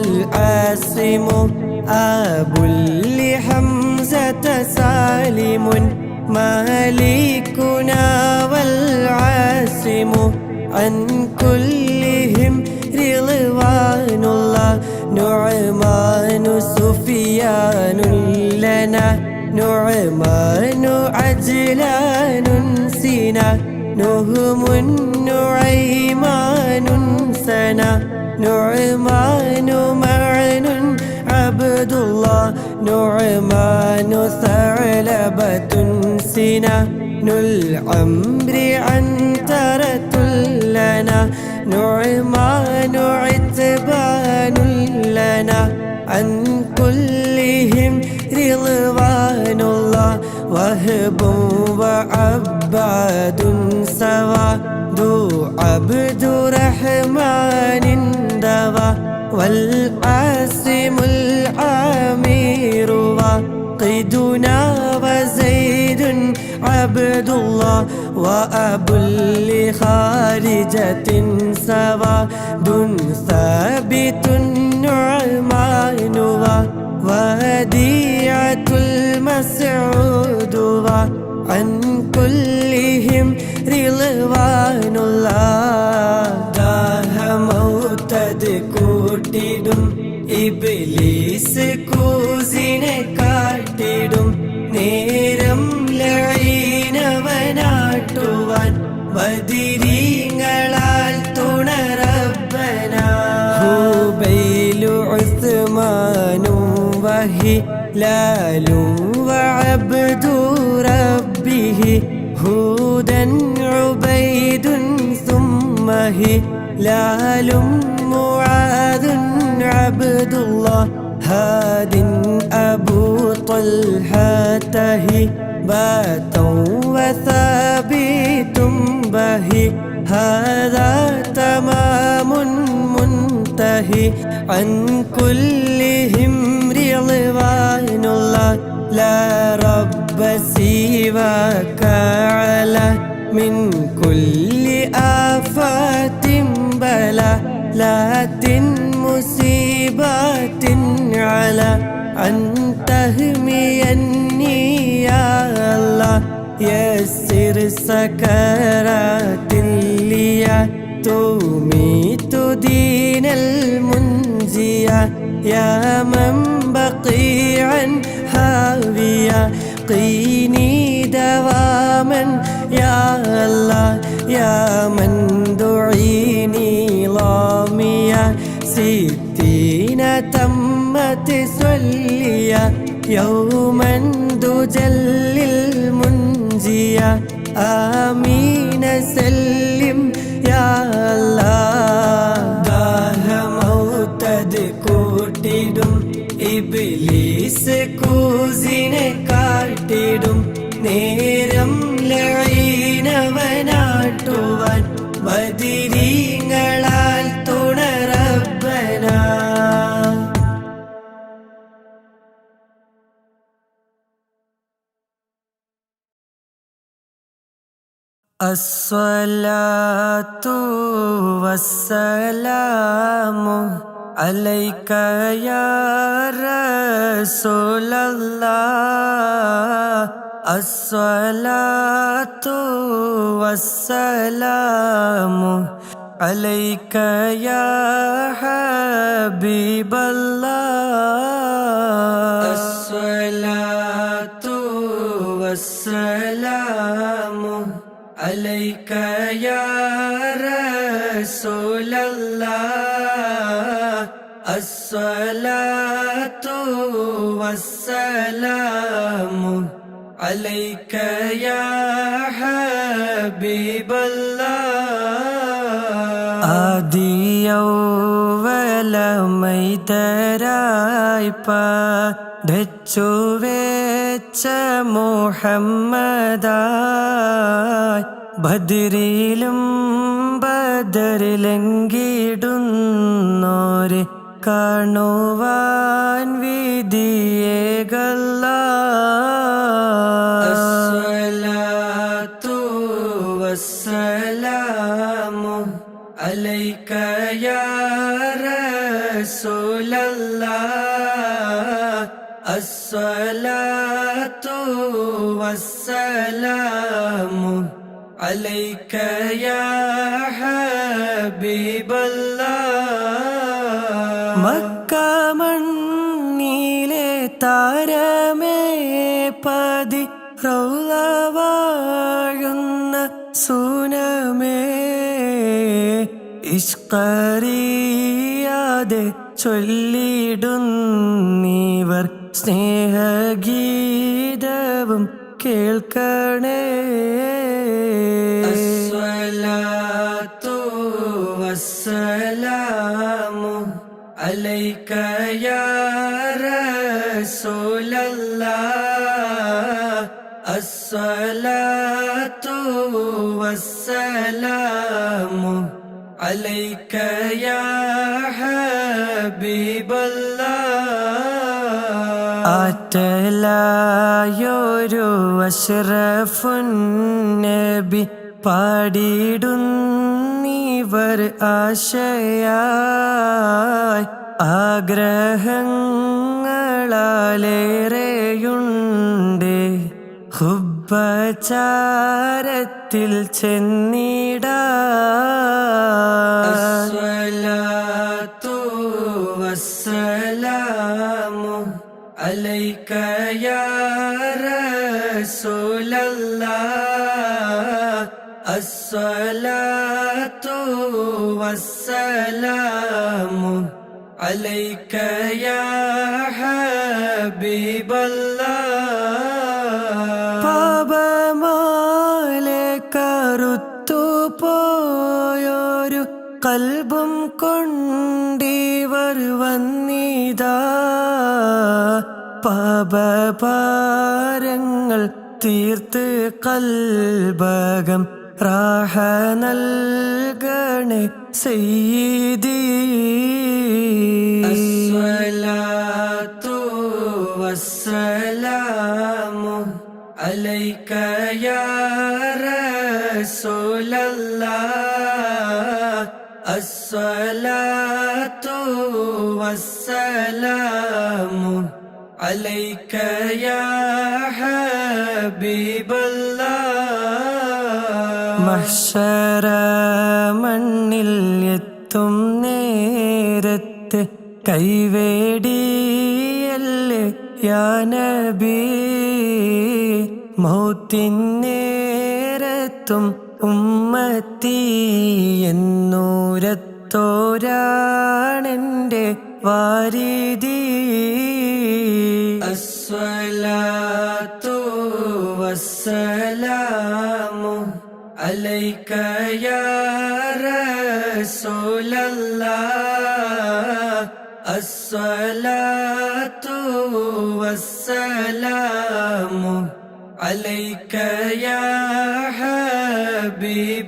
ആസിമു അബുൽ ഹംസത സാലിമുൻ مالكنا والعاصم عن كلهم رضوان الله نعمان سفيان لنا نعمان عجلان سنا نهم نعيمان سنا نعمان معن عبد الله نعمان ثعلبة سنا العمر عنترة لنا نعمان عتبان لنا عن كلهم رضوان الله وهب وعباد سوا ذو عبد رحمن دوا والعاصم العامر وقيدنا وزيد عبد الله وأبو لخارجة سواد ثابت نعمان وديعة المسعود عن كلهم رضوان الله ദാഹമൗതത് കൂട്ടിടും ഇബ്ലീസ് കൂസിനെ കാട്ടിടും നേരം ലഈനവനാട്ടുവാൻ ബദരീങ്ങളാൽ തുണറബ്ബന ഹുബൈലു ഉസ്മാനും വഹിലാലും വഅബ്ദു റബ്ബിഹി ഹൂദൻ ഉബൈദുൻ ثم هلال معاذ عبد الله هاد أبو طلحة هبات وثابت به هذا تمام منتهى منتهي عن كلهم رضوان الله لا رب سواك على من كل آفات بلاءات مصيبات على أن تهميني يا الله يسر سكرات لي تميت دين المنزية يا من بقيعا هاوية قيني دواما يا الله يا من دعيني ضامية 60 تمت سلية يوما دجل المنجية آمين سلم يا الله ദാഹമൗതദ് കൂട്ടിടും ഇബ്ലീസ് കൂസിനെ കാട്ടിടും നേരം ലഈനവനാട്ടുവാൻ ബദിരീങ്ങളാൽ തുണറബ്ബന الصلاة والسلام عليك يا رسول الله الصلاة والسلام عليك يا حبيب الله الصلاة والسلام عليك يا رسول الله الصلاة والسلام عليك يا حبيب الله ആദിയൗവലമൈതരായി പഠിച്ചു വെച്ച മുഹമ്മദായി ബദരിലും ബദറിലെങ്കിടുന്നോരെ കാണുവാൻ വിധിയേകല്ല അസ്സലാത്തു വസ്സലാമു അലൈക യാ റസൂലല്ലാഹ് അസ്സലാത്തു വസ്സലാമു عليك يا حبيب الله മക്ക മണ്ണിലെ താരമേ പതി റൗള വാഴുന്ന സൂനമേ ഇഷ്കറിയാതെ ചൊല്ലിടുന്നീവർ സ്നേഹഗീതവും കേൾക്കണേ അസ്സലാത്തു വസ്സലാമു അലൈക യാ റസൂലല്ലാഹ് അസ്സലാത്തു വസ്സലാമു അലൈക യാ ഹബീബല്ലാഹ് ആറ്റലായൊരു അഷ്റഫുൻ നബി പാടിടുന്നീവർ ആശയായി ആഗ്രഹങ്ങളാലേറെയുണ്ട് ഹുബ്ബചാരത്തിൽ ചെന്നിടാൻ അസ്സലാത്തു വസ്സലാമു അലൈക യാ റസൂലല്ലാഹ് അസ്സലാത്തു വസ്സലാമു അലൈക യാ ഹബീബല്ലാഹ് പാപമാലെ കറുത്തു പോയൊരു കൽബും കൊണ്ടിവർ വന്നിതാ പാപഭാരങ്ങൾ തീർത്ത് കൽബകം റാഹ നൽകണേ സയ്യിദി. അസ്സലാത്തു വസ്സലാമു അലൈക യാ റസൂലല്ലാഹ്. അസ്സലാത്തു വസ്സലാമു അലൈക യാ ഹബീബല്ലാഹ്. മഹ്ശറ മണ്ണിൽ എത്തും നേരത്ത് കൈവേടിയല്ലേ യാ നബി. മൗത്തിന്നേരത്തും ഉമ്മത്തി എന്നൂരത്തോരാണെൻ്റെ വാരിദി. അസ്സലാത്തു വസ്സലാമു അലൈക യാ റസൂലല്ലാഹ്. അസ്സലാത്തു വസ്സലാമു അലൈക യാ ഹബീബല്ലാഹ്.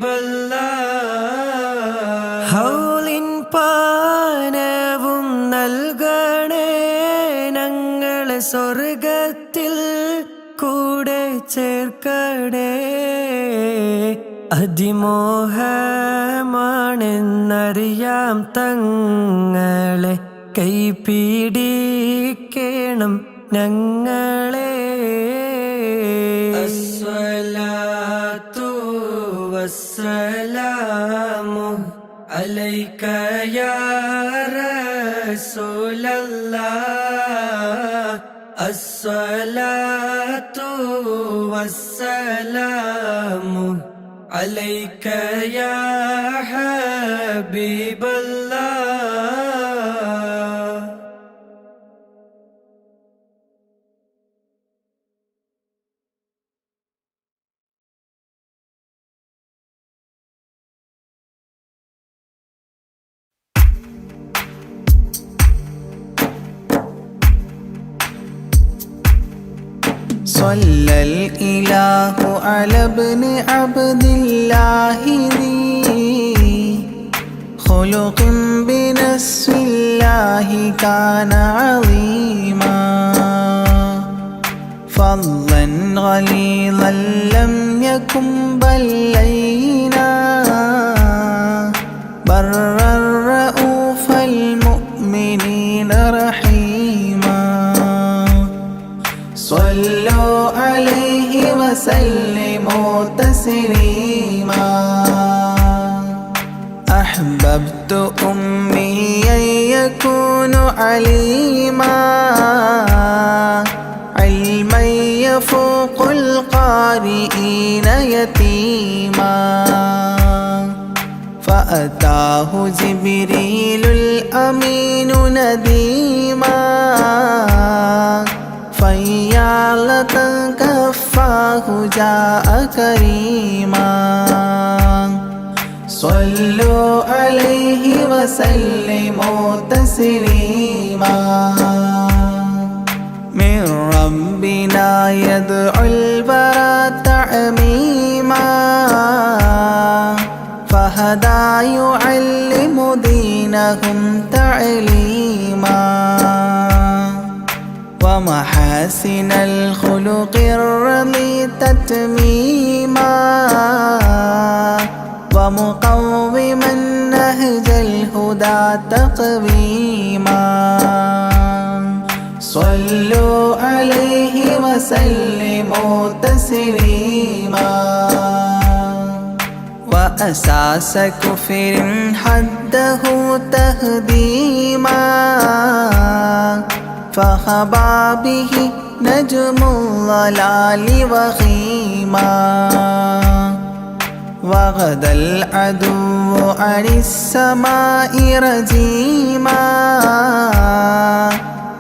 ഹൗലിൻ പാനവും നൽകണേ ഞങ്ങളെ സ്വർഗത്തിൽ കൂടെ ചേർക്കണേ. അതിമോഹമാണെന്നറിയാം തങ്ങളെ കൈപിടിക്കണം ഞങ്ങളെ. അസ്സലാത്തു വസ്സലാമു അലൈക യാ റസൂലല്ലാഹ്. അസ്സലാത്തു വസ്സലാമു അലൈക യാ ഹബീബല്ലാഹ്. صلى الإله على ابن عبد الله ذي خلق بنص الله كان عظيما. فضلا غليظا لم يكن بل لينا. برا رؤوف المؤمنين رحيما. صلوا عليه وسلموا تسليما. أحببت أمي أن يكون عليما. علما يفوق القارئين يتيما. فأتاه جبريل الأمين نديما. فيالة كفاه جاء كريما. صلوا عليه وسلموا تسليما. من ربنا يدعو البراء تعميما. فهدى يعلم دينهم تعليما. ومحاسن الخلق الرضي تتميما. ومقوما نهج الهدى تقويما. صلوا عليه وسلموا تسليما. وأساس كفر حده تهديما. فخبا به نجم الضلال وخيما. وغدا العدو عن السماء رجيما.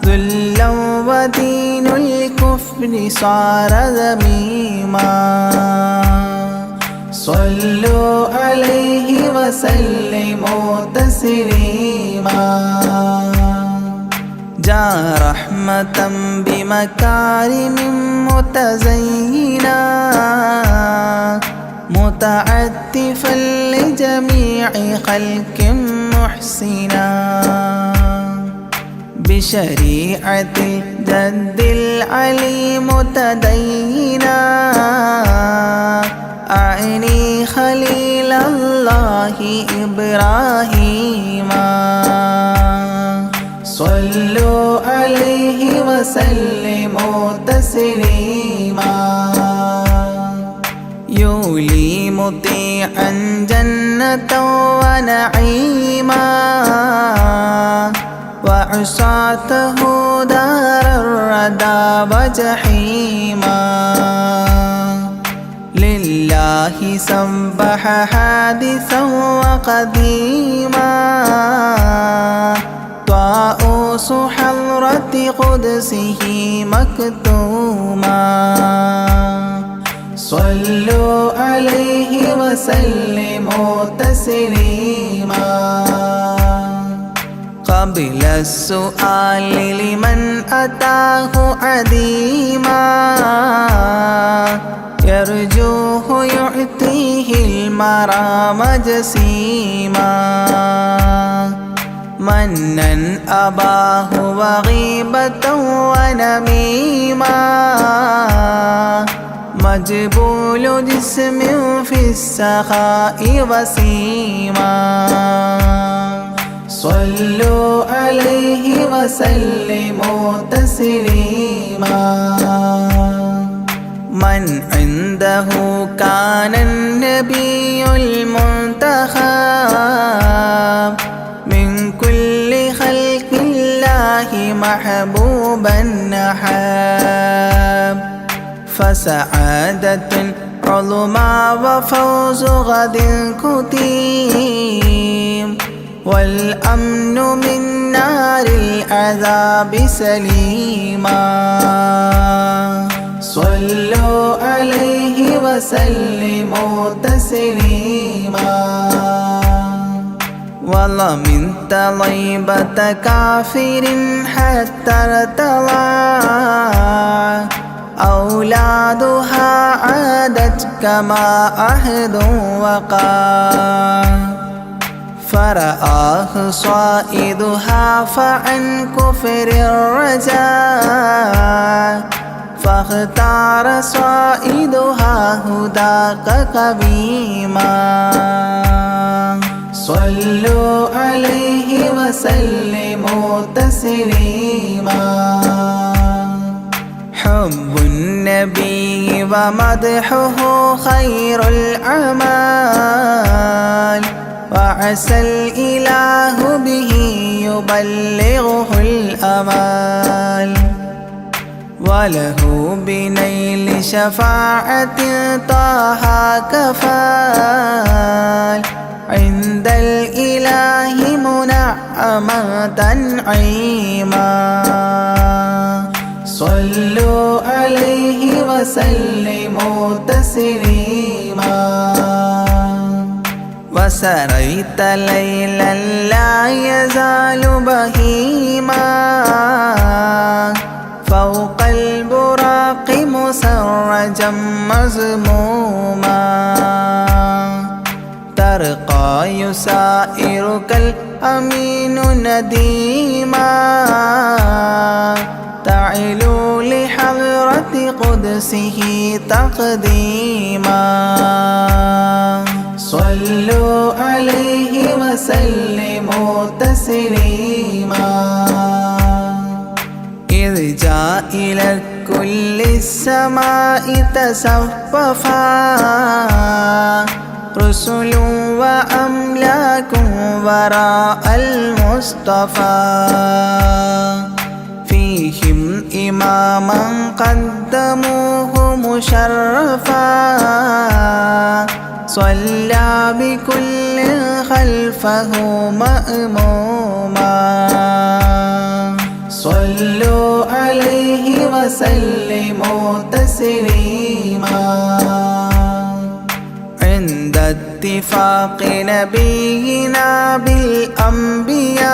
ذلا ودين الكفر صار ذميما. صلوا عليه وسلموا تسليما. جاء رحمة بمكارم متزينا. متعتفا لجميع خلق محسنا بشريعة الجد العلي متدينا أعني خليل الله إبراهيم صلوا عليه وسلموا تسليما يولي مطيعا جنة ونعيما وعصاته دار الردى وجحيما لله سبح حادثا وقديما طاؤوس حضرة قدسه مكتوما صلوا عليه وسلموا تسليما قبل السؤال لمن أتاه عديما يرجوه يعطيه المرام جسيما منا أباه وغيبة ونميما مجبول جسم في السخاء وسيما صلوا عليه وسلموا تسليما من عنده كان النبي المنتخب من كل خلق الله محبوبا نحاب فسعادة عظمى وفوز غد كتيم والأمن من نار العذاب سليما صلوا عليه وسلموا تسليما ومن طيبة كافر حتى ارتضى أولادها عادت كما عهد وقع فرآه صائدها فعن كفر الرجاء فاختار صائدها هداك قويما صلوا عليه وسلموا تسليما حب النبي ومدحه خير الأعمال وعسى الإله به يبلغه الأمال وله بنيل شفاعة طه كفال عند الإله منعما تنعيما صلوا عليه وسلموا تسليما وسريت ليلا لا يزال بهيما فوق البراق مسرجا مزموما ترقى يسائرك الأمين نديما تعلو لحضرة قدسه تقديما صلوا عليه وسلموا تسليما إذ جاء إلى كل السماء تصففا رسل وأملاك وراء المصطفى فيهم إماما قدموه مشرفا صلى بكل خلفه مأموما صلوا عليه وسلموا تسليما عند اتفاق نبينا بالأنبياء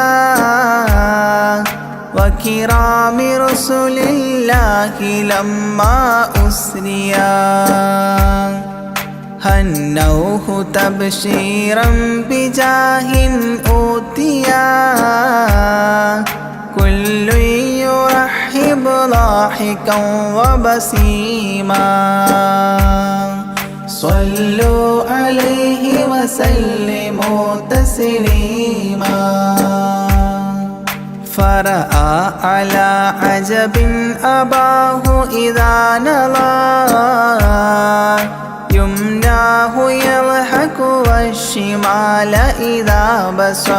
وكرام رسل الله لما أسريا هنوه تبشيرا بجاه أوتيا كل يرحب ضاحكا وبسيما صلوا عليه وسلموا تسليما فرأى على عجب أباه إذا نظر يمناه يضحك والشمال إذا بصر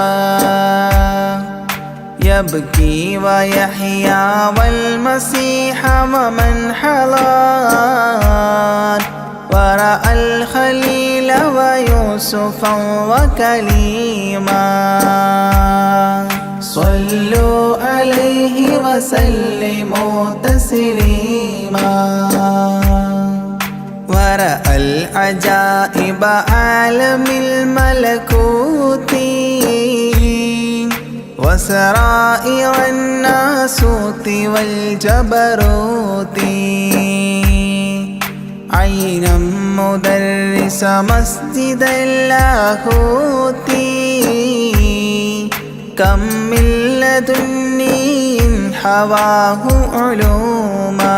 يبكي ويحيى والمسيح ومن حضر ورأى الخليل ويوسفا وكليما صلوا عليه وسلموا تسليما ورأى العجائب عالم الملكوت وسرائر الناسوت والجبروت عينا مدرس مسجد اللاهوت كم من لدني حواه علوما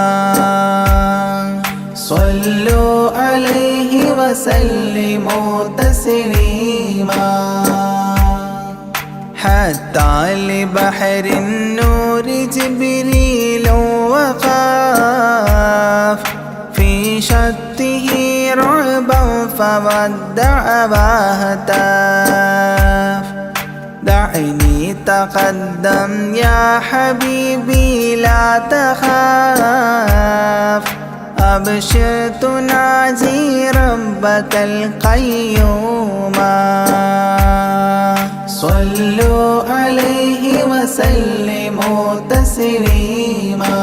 صلوا عليه وسلموا تسليما حتى لبحر النور جبريل وقاف في شته رعبا فودع وهتاف دعني تقدم يا حبيبي لا تخاف أبشر تناجي ربك القيوم صلوا عليه وسلموا تسليما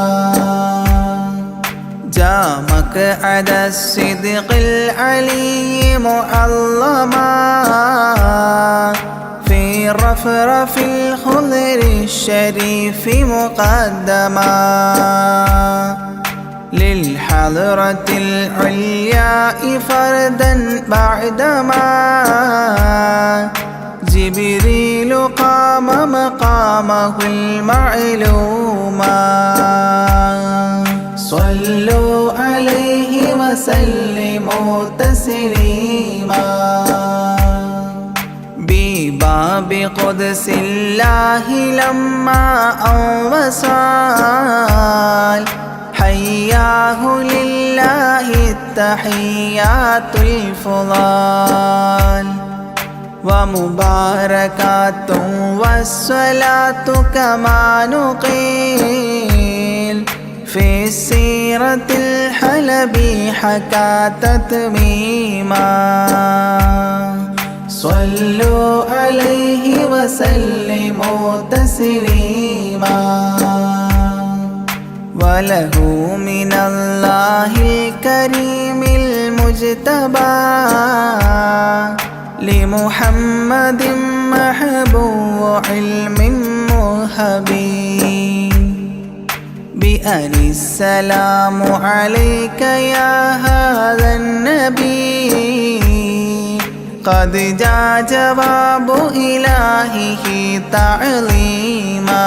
جاء مقعد الصدق العلي معظما في رفرف الخضر الشريف مقدما للحضرة العلياء فردا بعدما جبريل قام مقامه المعلوما صلوا عليه وسلموا تسليما بباب قدس الله لما أوصال حياه لله التحيات الفضال ومباركات والصلاة كما نقيل في السيرة الحلبي حكى تتميما صلوا عليه وسلموا تسليما وله من الله الكريم المجتبى لمحمد محبوب علم مهبي بأن السلام عليك يا هذا النبي قد جاء جواب إلهه تعظيما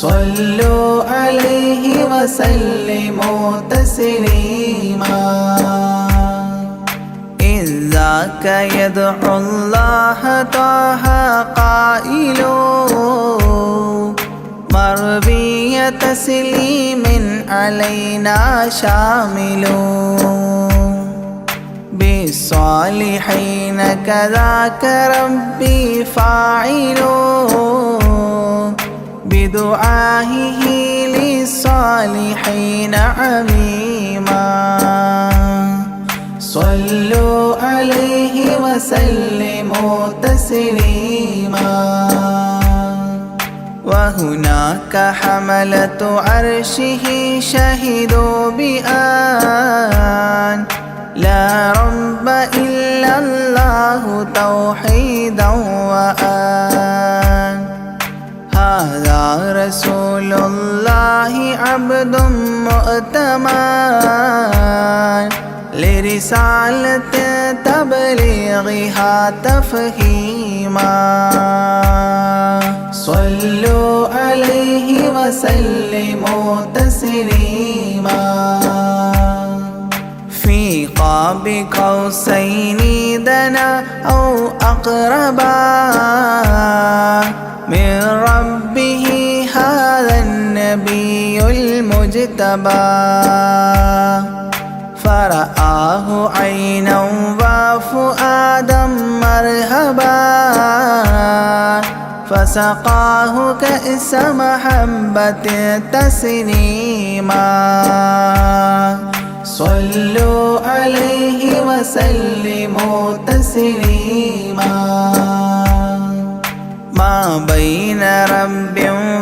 صلوا عليه وسلموا تسليما إذ ذاك يدعو الله طه قائل مربي تسليم علينا شامل بالصالحين كذاك ربي فاعل بدعائه للصالحين عميما صلوا عليه وسلموا تسليما وهناك حملة عرشه شهدوا بأن لا رب إلا الله توحيدا وأن هذا رسول الله عبد مؤتمن رسالة تبليغها تفهيما صلوا عليه وسلموا تسليما في قاب قوسين دنا أو أقربا من ربه هذا النبي المجتبى فرآه عينا وفؤادا مرهبا فسقاه كأس محبة تسنيما صلوا عليه وسلموا تسليما ما بين رب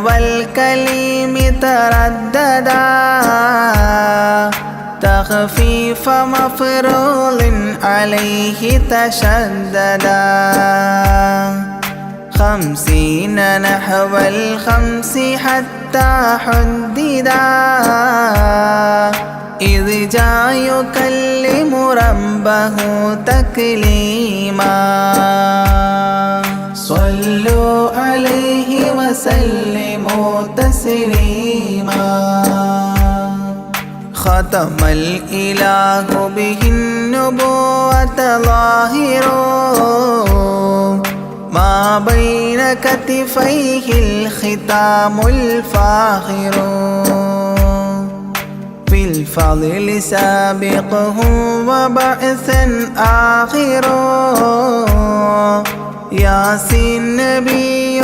والكليم ترددا تخفيف مفروض عليه تشددا 50 نحو 5 حتى حددا إذ جاء يكلم ربه تكليما صلوا عليه وسلموا تسليما ختم الإله به النبوة ظاهر ما بين كتفيه الختام الفاخر في الفضل سابقه وبعثا آخر ياسين نبي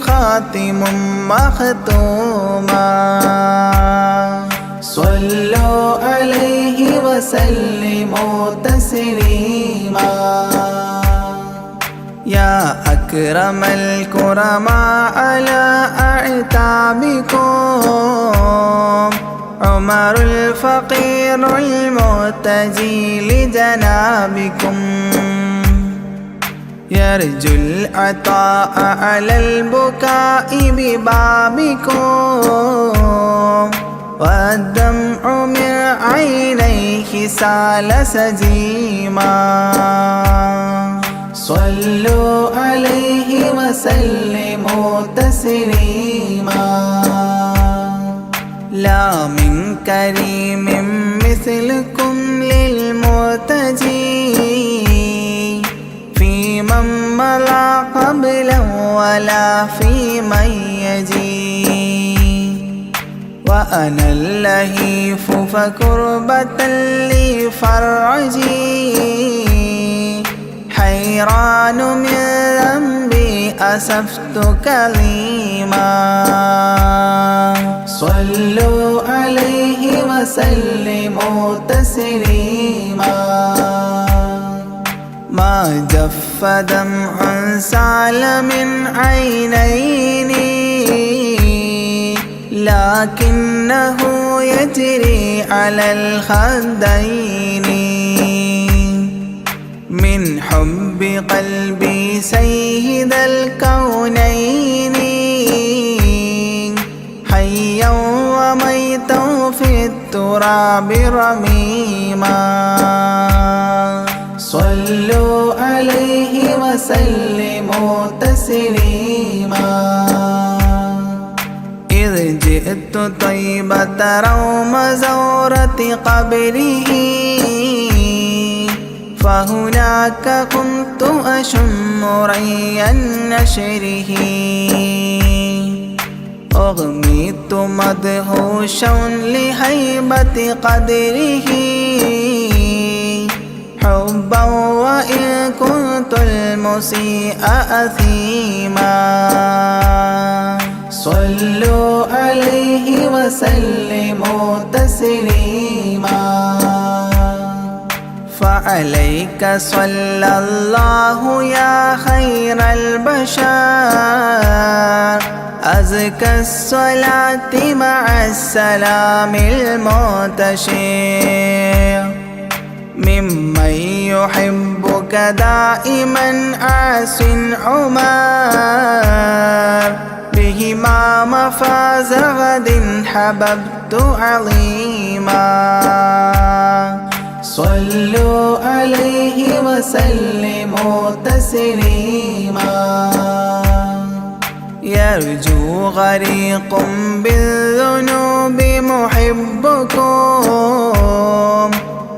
خاتم مختوما صلوا عليه وسلموا تسليما يا أكرم الكرماء على أعتابكم عمر الفقير المعتجي لجنابكم يرجو العطاء على البكاء ببابكم والدمع من عينيه سال سجيما صلوا عليه وسلموا تسليما لا من كريم مثلكم للمرتجي في من مضى قبلا ولا في من يجي وأنا اللهيف فكربة لي فرجي حيران من ذنبي أسفت كليما صلوا عليه وسلموا تسليما ما جف دمع سال من عينيني لكنه يجري على الخدين من حب قلبي سيد الكونين حيا وميتا في التراب رميما صلوا عليه وسلموا تسليما إذ جئت طيبة روم زورة قبره فهناك كنت أشم ري نشره أغميت مدهوشا لهيبة قدره حبا وإن كنت المسيء أثيما صلوا عليه وسلموا تسليما فعليك صلى الله يا خير البشر أزكى الصلاة مع السلام المنتشر ممن يحبك دائما عاص عمر بهما مفاز غد حببت عظيما صلوا وسلموا تسليما يرجو غريق بالذنوب محبكم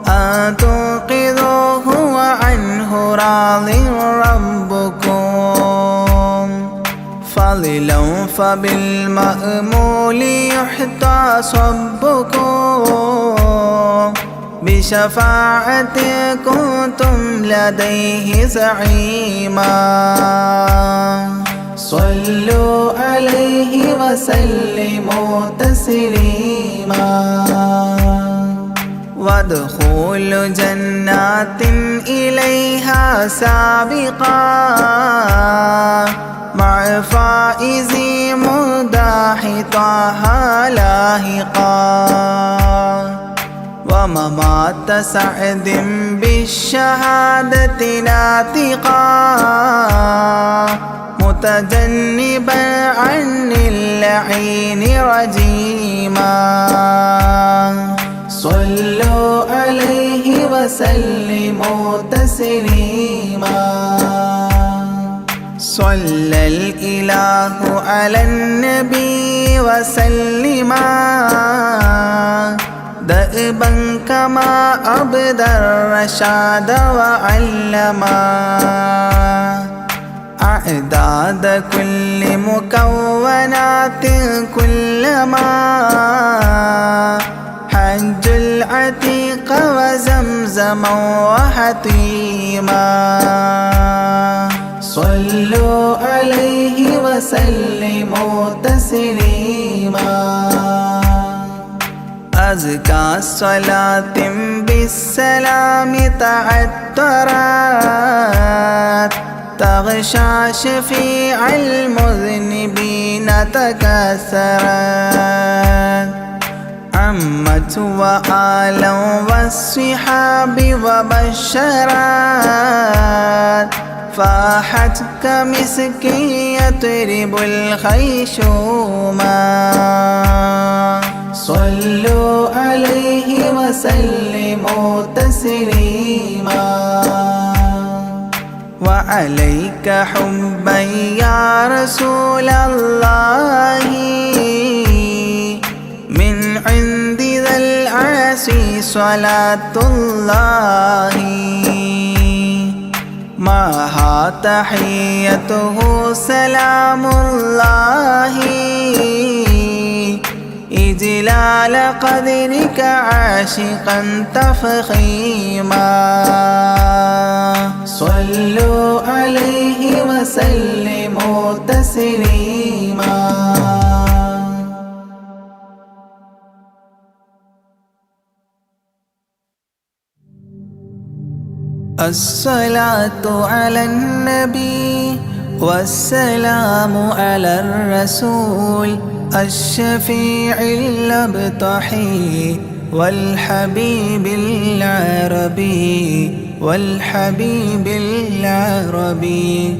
أن تنقذوه وعنه راض ربكم فضلا فبالمأمول يحتى صبكم بشفاعة كنتم لديه زعيما صلوا عليه وسلموا تسليما وادخول جنات إليها سابقا مع فائز مداح طه لاحقا وممات سعد بالشهادة ناطقا متجنبا عن اللعين رجيما صلوا عليه وسلموا تسليما صلى الإله على النبي وسلما دأبا كما أبدى الرشاد وعلما أعداد كل مكونات كلما حج العتيق وزمزما وحطيما صلوا عليه وسلموا تسليما أزكى صلاة بالسلام تعطرت تغشى شفيع المذنبين تكسرت عمت وآلا والصحاب وبشرت فاحت كمسك يطرب الخيشوما صلوا عليه وسلموا تسليما وعليك حبا يا رسول الله من عند ذا العرش صلاة الله معها تحيته سلام الله إجلال قدرك عاشقا تفخيما صلوا عليه وسلموا تسليما الصلاة على النبي والسلام على الرسول الشفيع الأبطحي والحبيب العربي والحبيب العربي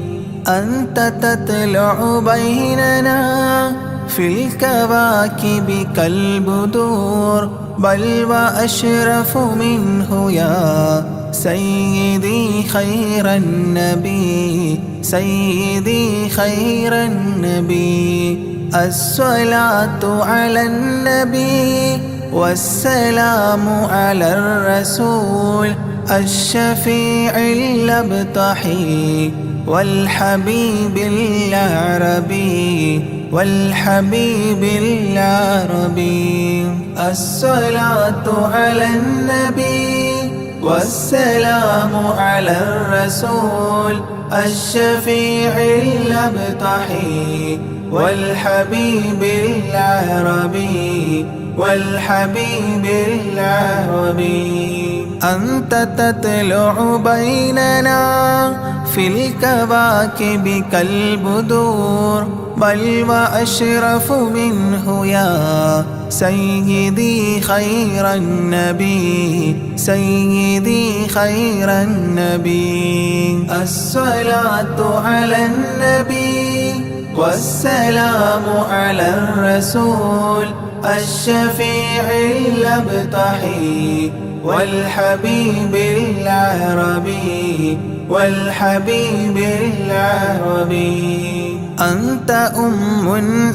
أنت تطلع بيننا في الكواكب كالبدور بل وأشرف منه يا سيدي خير النبي سيدي خير النبي الصلاة على النبي والسلام على الرسول الشفيع الأبطحي والحبيب العربي والحبيب العربي الصلاة على النبي والسلام على الرسول الشفيع الأبطحي والحبيب العربي والحبيب العربي أنت تطلع بيننا في الكواكب كالبدور بل وأشرف منه يا سيدي خير النبي سيدي خير النبي الصلاة على النبي والسلام على الرسول الشفيع الأبطحي والحبيب العربي والحبيب العربي. أنت أم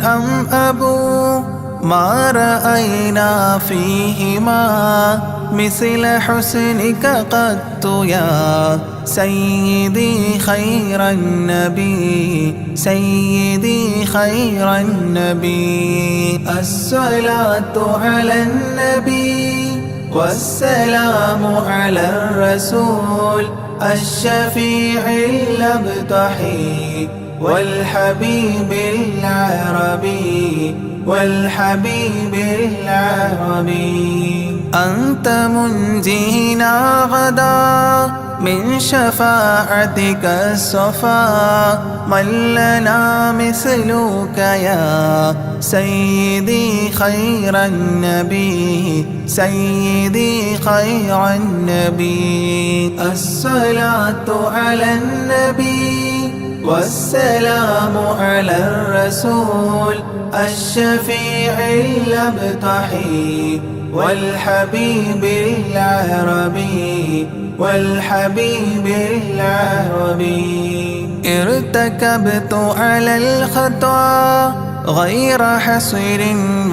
أم أبو ما رأينا فيهما مثل حسنك قط يا سيدي خير النبي سيدي خير النبي. الصلاة على النبي والسلام على الرسول الشفيع الأبطحي والحبيب العربي والحبيب العربي. أنت منجينا غدا من شفاعتك الصفا من لنا مثلك يا سيدي خير النبي سيدي خير النبي. الصلاة على النبي والسلام على الرسول الشفيع الأبطحي والحبيب العربي والحبيب العربي. ارتكبت على الخطا غير حصر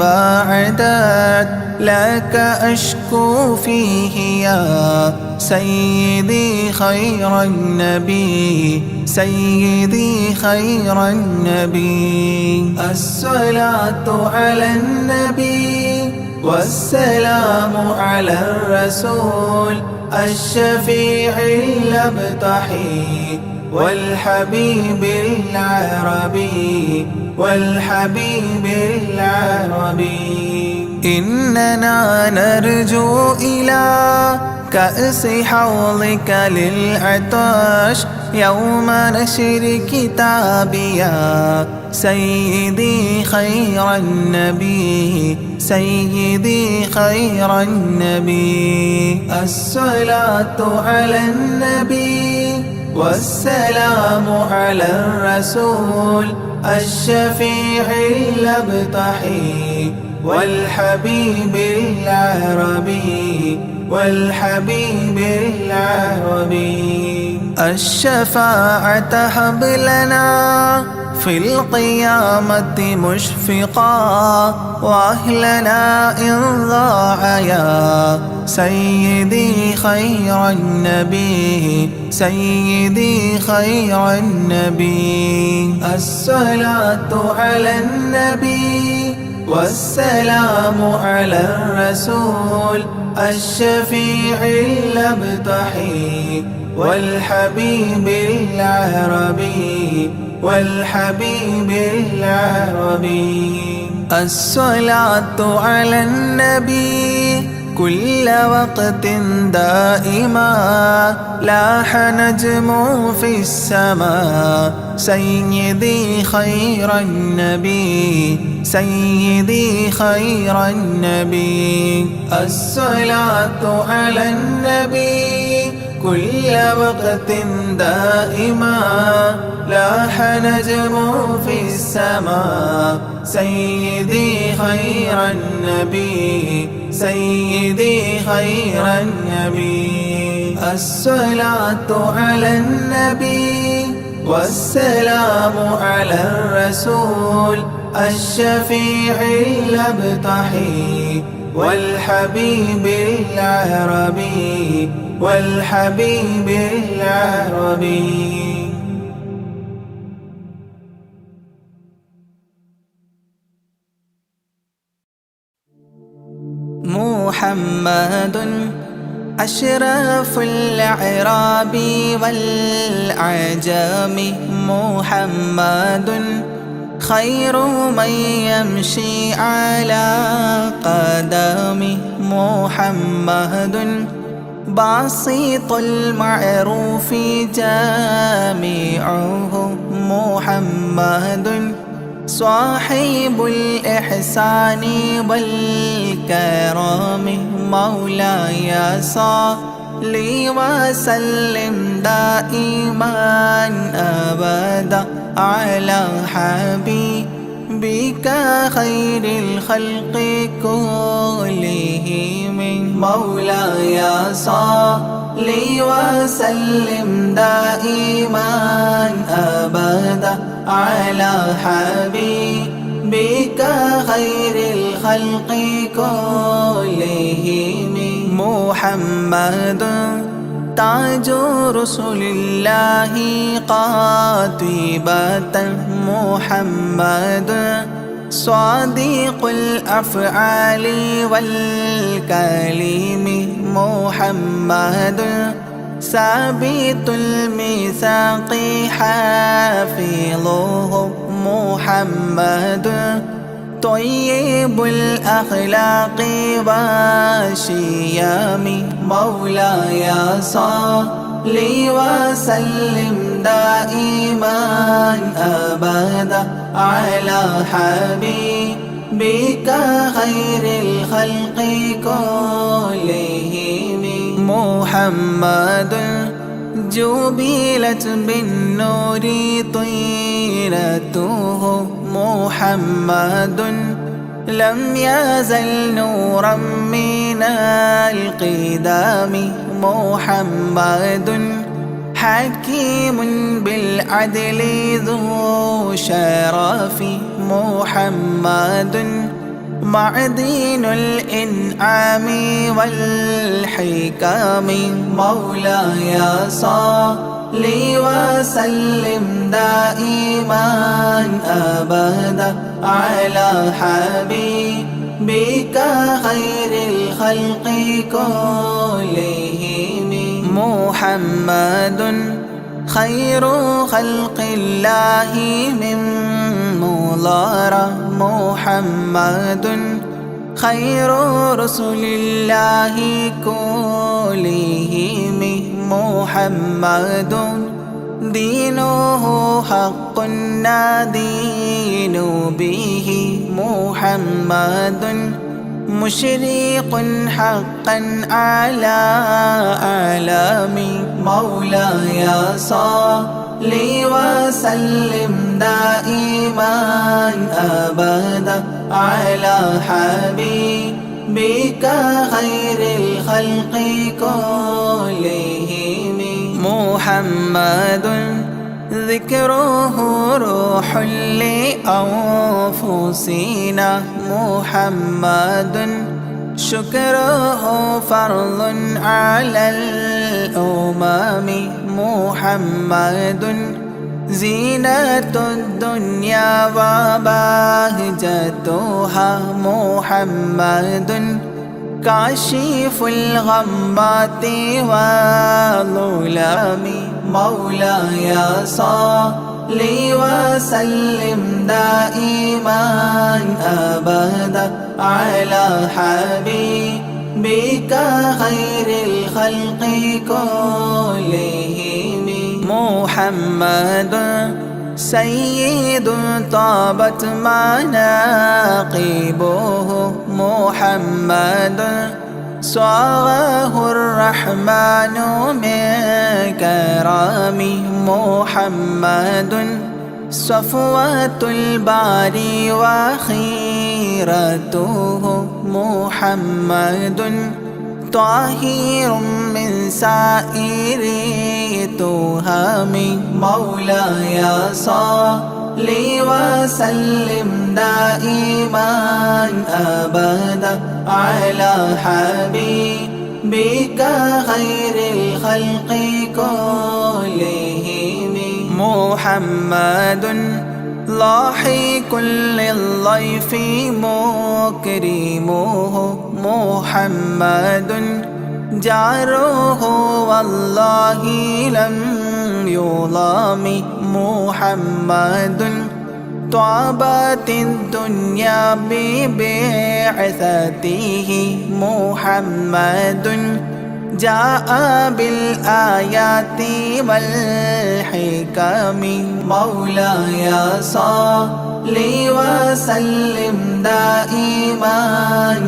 وعداد لك أشكو فيه يا سيدي خير النبي سيدي خير النبي. الصلاة على النبي والسلام على الرسول الشفيع الأبطحي والحبيب العربي والحبيب العربي. إننا نرجو إلى كأس حوضك للعطاش يوم نشر كتابي يا سيدي خير النبي سيدي خير النبي. الصلاة على النبي والسلام على الرسول الشفيع الأبطحي والحبيب العربي والحبيب العربي. الشفاعة هب لنا في القيامة مشفقا وأهلنا إن ضاع يا سيدي خير النبي سيدي خير النبي. الصلاة على النبي والسلام على الرسول الشفيع الأبطحي والحبيب العربي والحبيب العربي. الصلاة على النبي كل وقت دائما لاح نجم في السماء سيدي خير النبي سيدي خير النبي. الصلاة على النبي كل وقت دائما لاح نجم في السماء سيدي خير النبي سيدي خير النبي. الصلاة على النبي والسلام على الرسول الشفيع الأبطحي والحبيب العربي والحبيب العربي. محمد أشرف الأعراب والأعجام محمد خير من يمشي على قدمه محمد بسيط المعروف جامعه محمد صاحب الإحسان والكرم مولاي صل وسلم دائما أبدا على حبيبك بك خير الخلق كلهم مولاي صل وسلم دائما أبدا على حبيبك خير الخلق كلهم محمد تاج رسل الله قاطبة محمد صادق الأفعال والكلم محمد ثابت الميثاق حافظه محمد طيب الأخلاق والشيام مولاي صل وسلم دائما أبدا على حبيبك خير الخلق كلهم محمد جبلت بالنور طيرته محمد لم يزل نورا من القدام محمد حكيم بالعدل ذو شرف محمد معدن الإنعام والحكام مولاي صل وسلم دائما أبدا على حبيبك خير الخلق كلهم محمد خير خلق الله من مضار محمد خير رسل الله كلهم محمد دينه حق ندين به محمد مشرق حقا على أعلام مولاي صل وسلم دائما أبدا على حبيبك خير الخلق كلهم محمد ذكره روح لأنفسنا محمد شكره فرض على الأمم محمد زينة الدنيا وبهجتها محمد كاشف الغمات والظلام مولاي صل وسلم دائما أبدا على حبيبك خير الخلق كلهم محمد سيد طابت مناقبه محمد صاغه الرحمن من كرم محمد صفوة الباري وخيرته محمد طاهر من سائر تهم مولاي صل وسلم دائما أبدا على حبيبك خير الخلق كلهم محمد لاحق للضيف مكرمه محمد جاره والله لم يظلم محمد طابت الدنيا ببعثته محمد جاء بالآيات والحكم مولاي صل وسلم دائما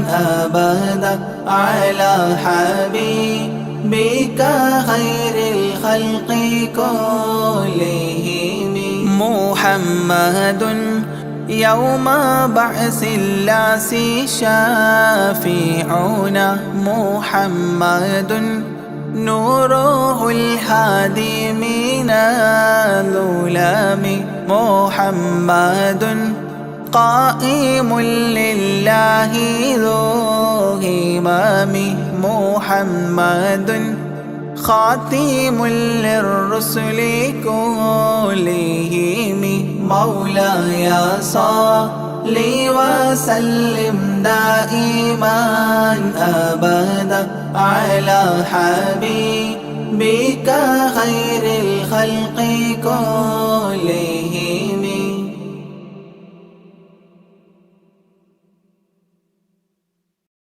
أبدا على حبيبك خير الخلق كلهم محمد يوم بعث الناس شافعنا محمد نوره الهادي من الظلام محمد قائم لله ذو همام محمد خاتم للرسل كلهم مولاي صل وسلم دائما أبدا على حبيبك خير الخلق كلهم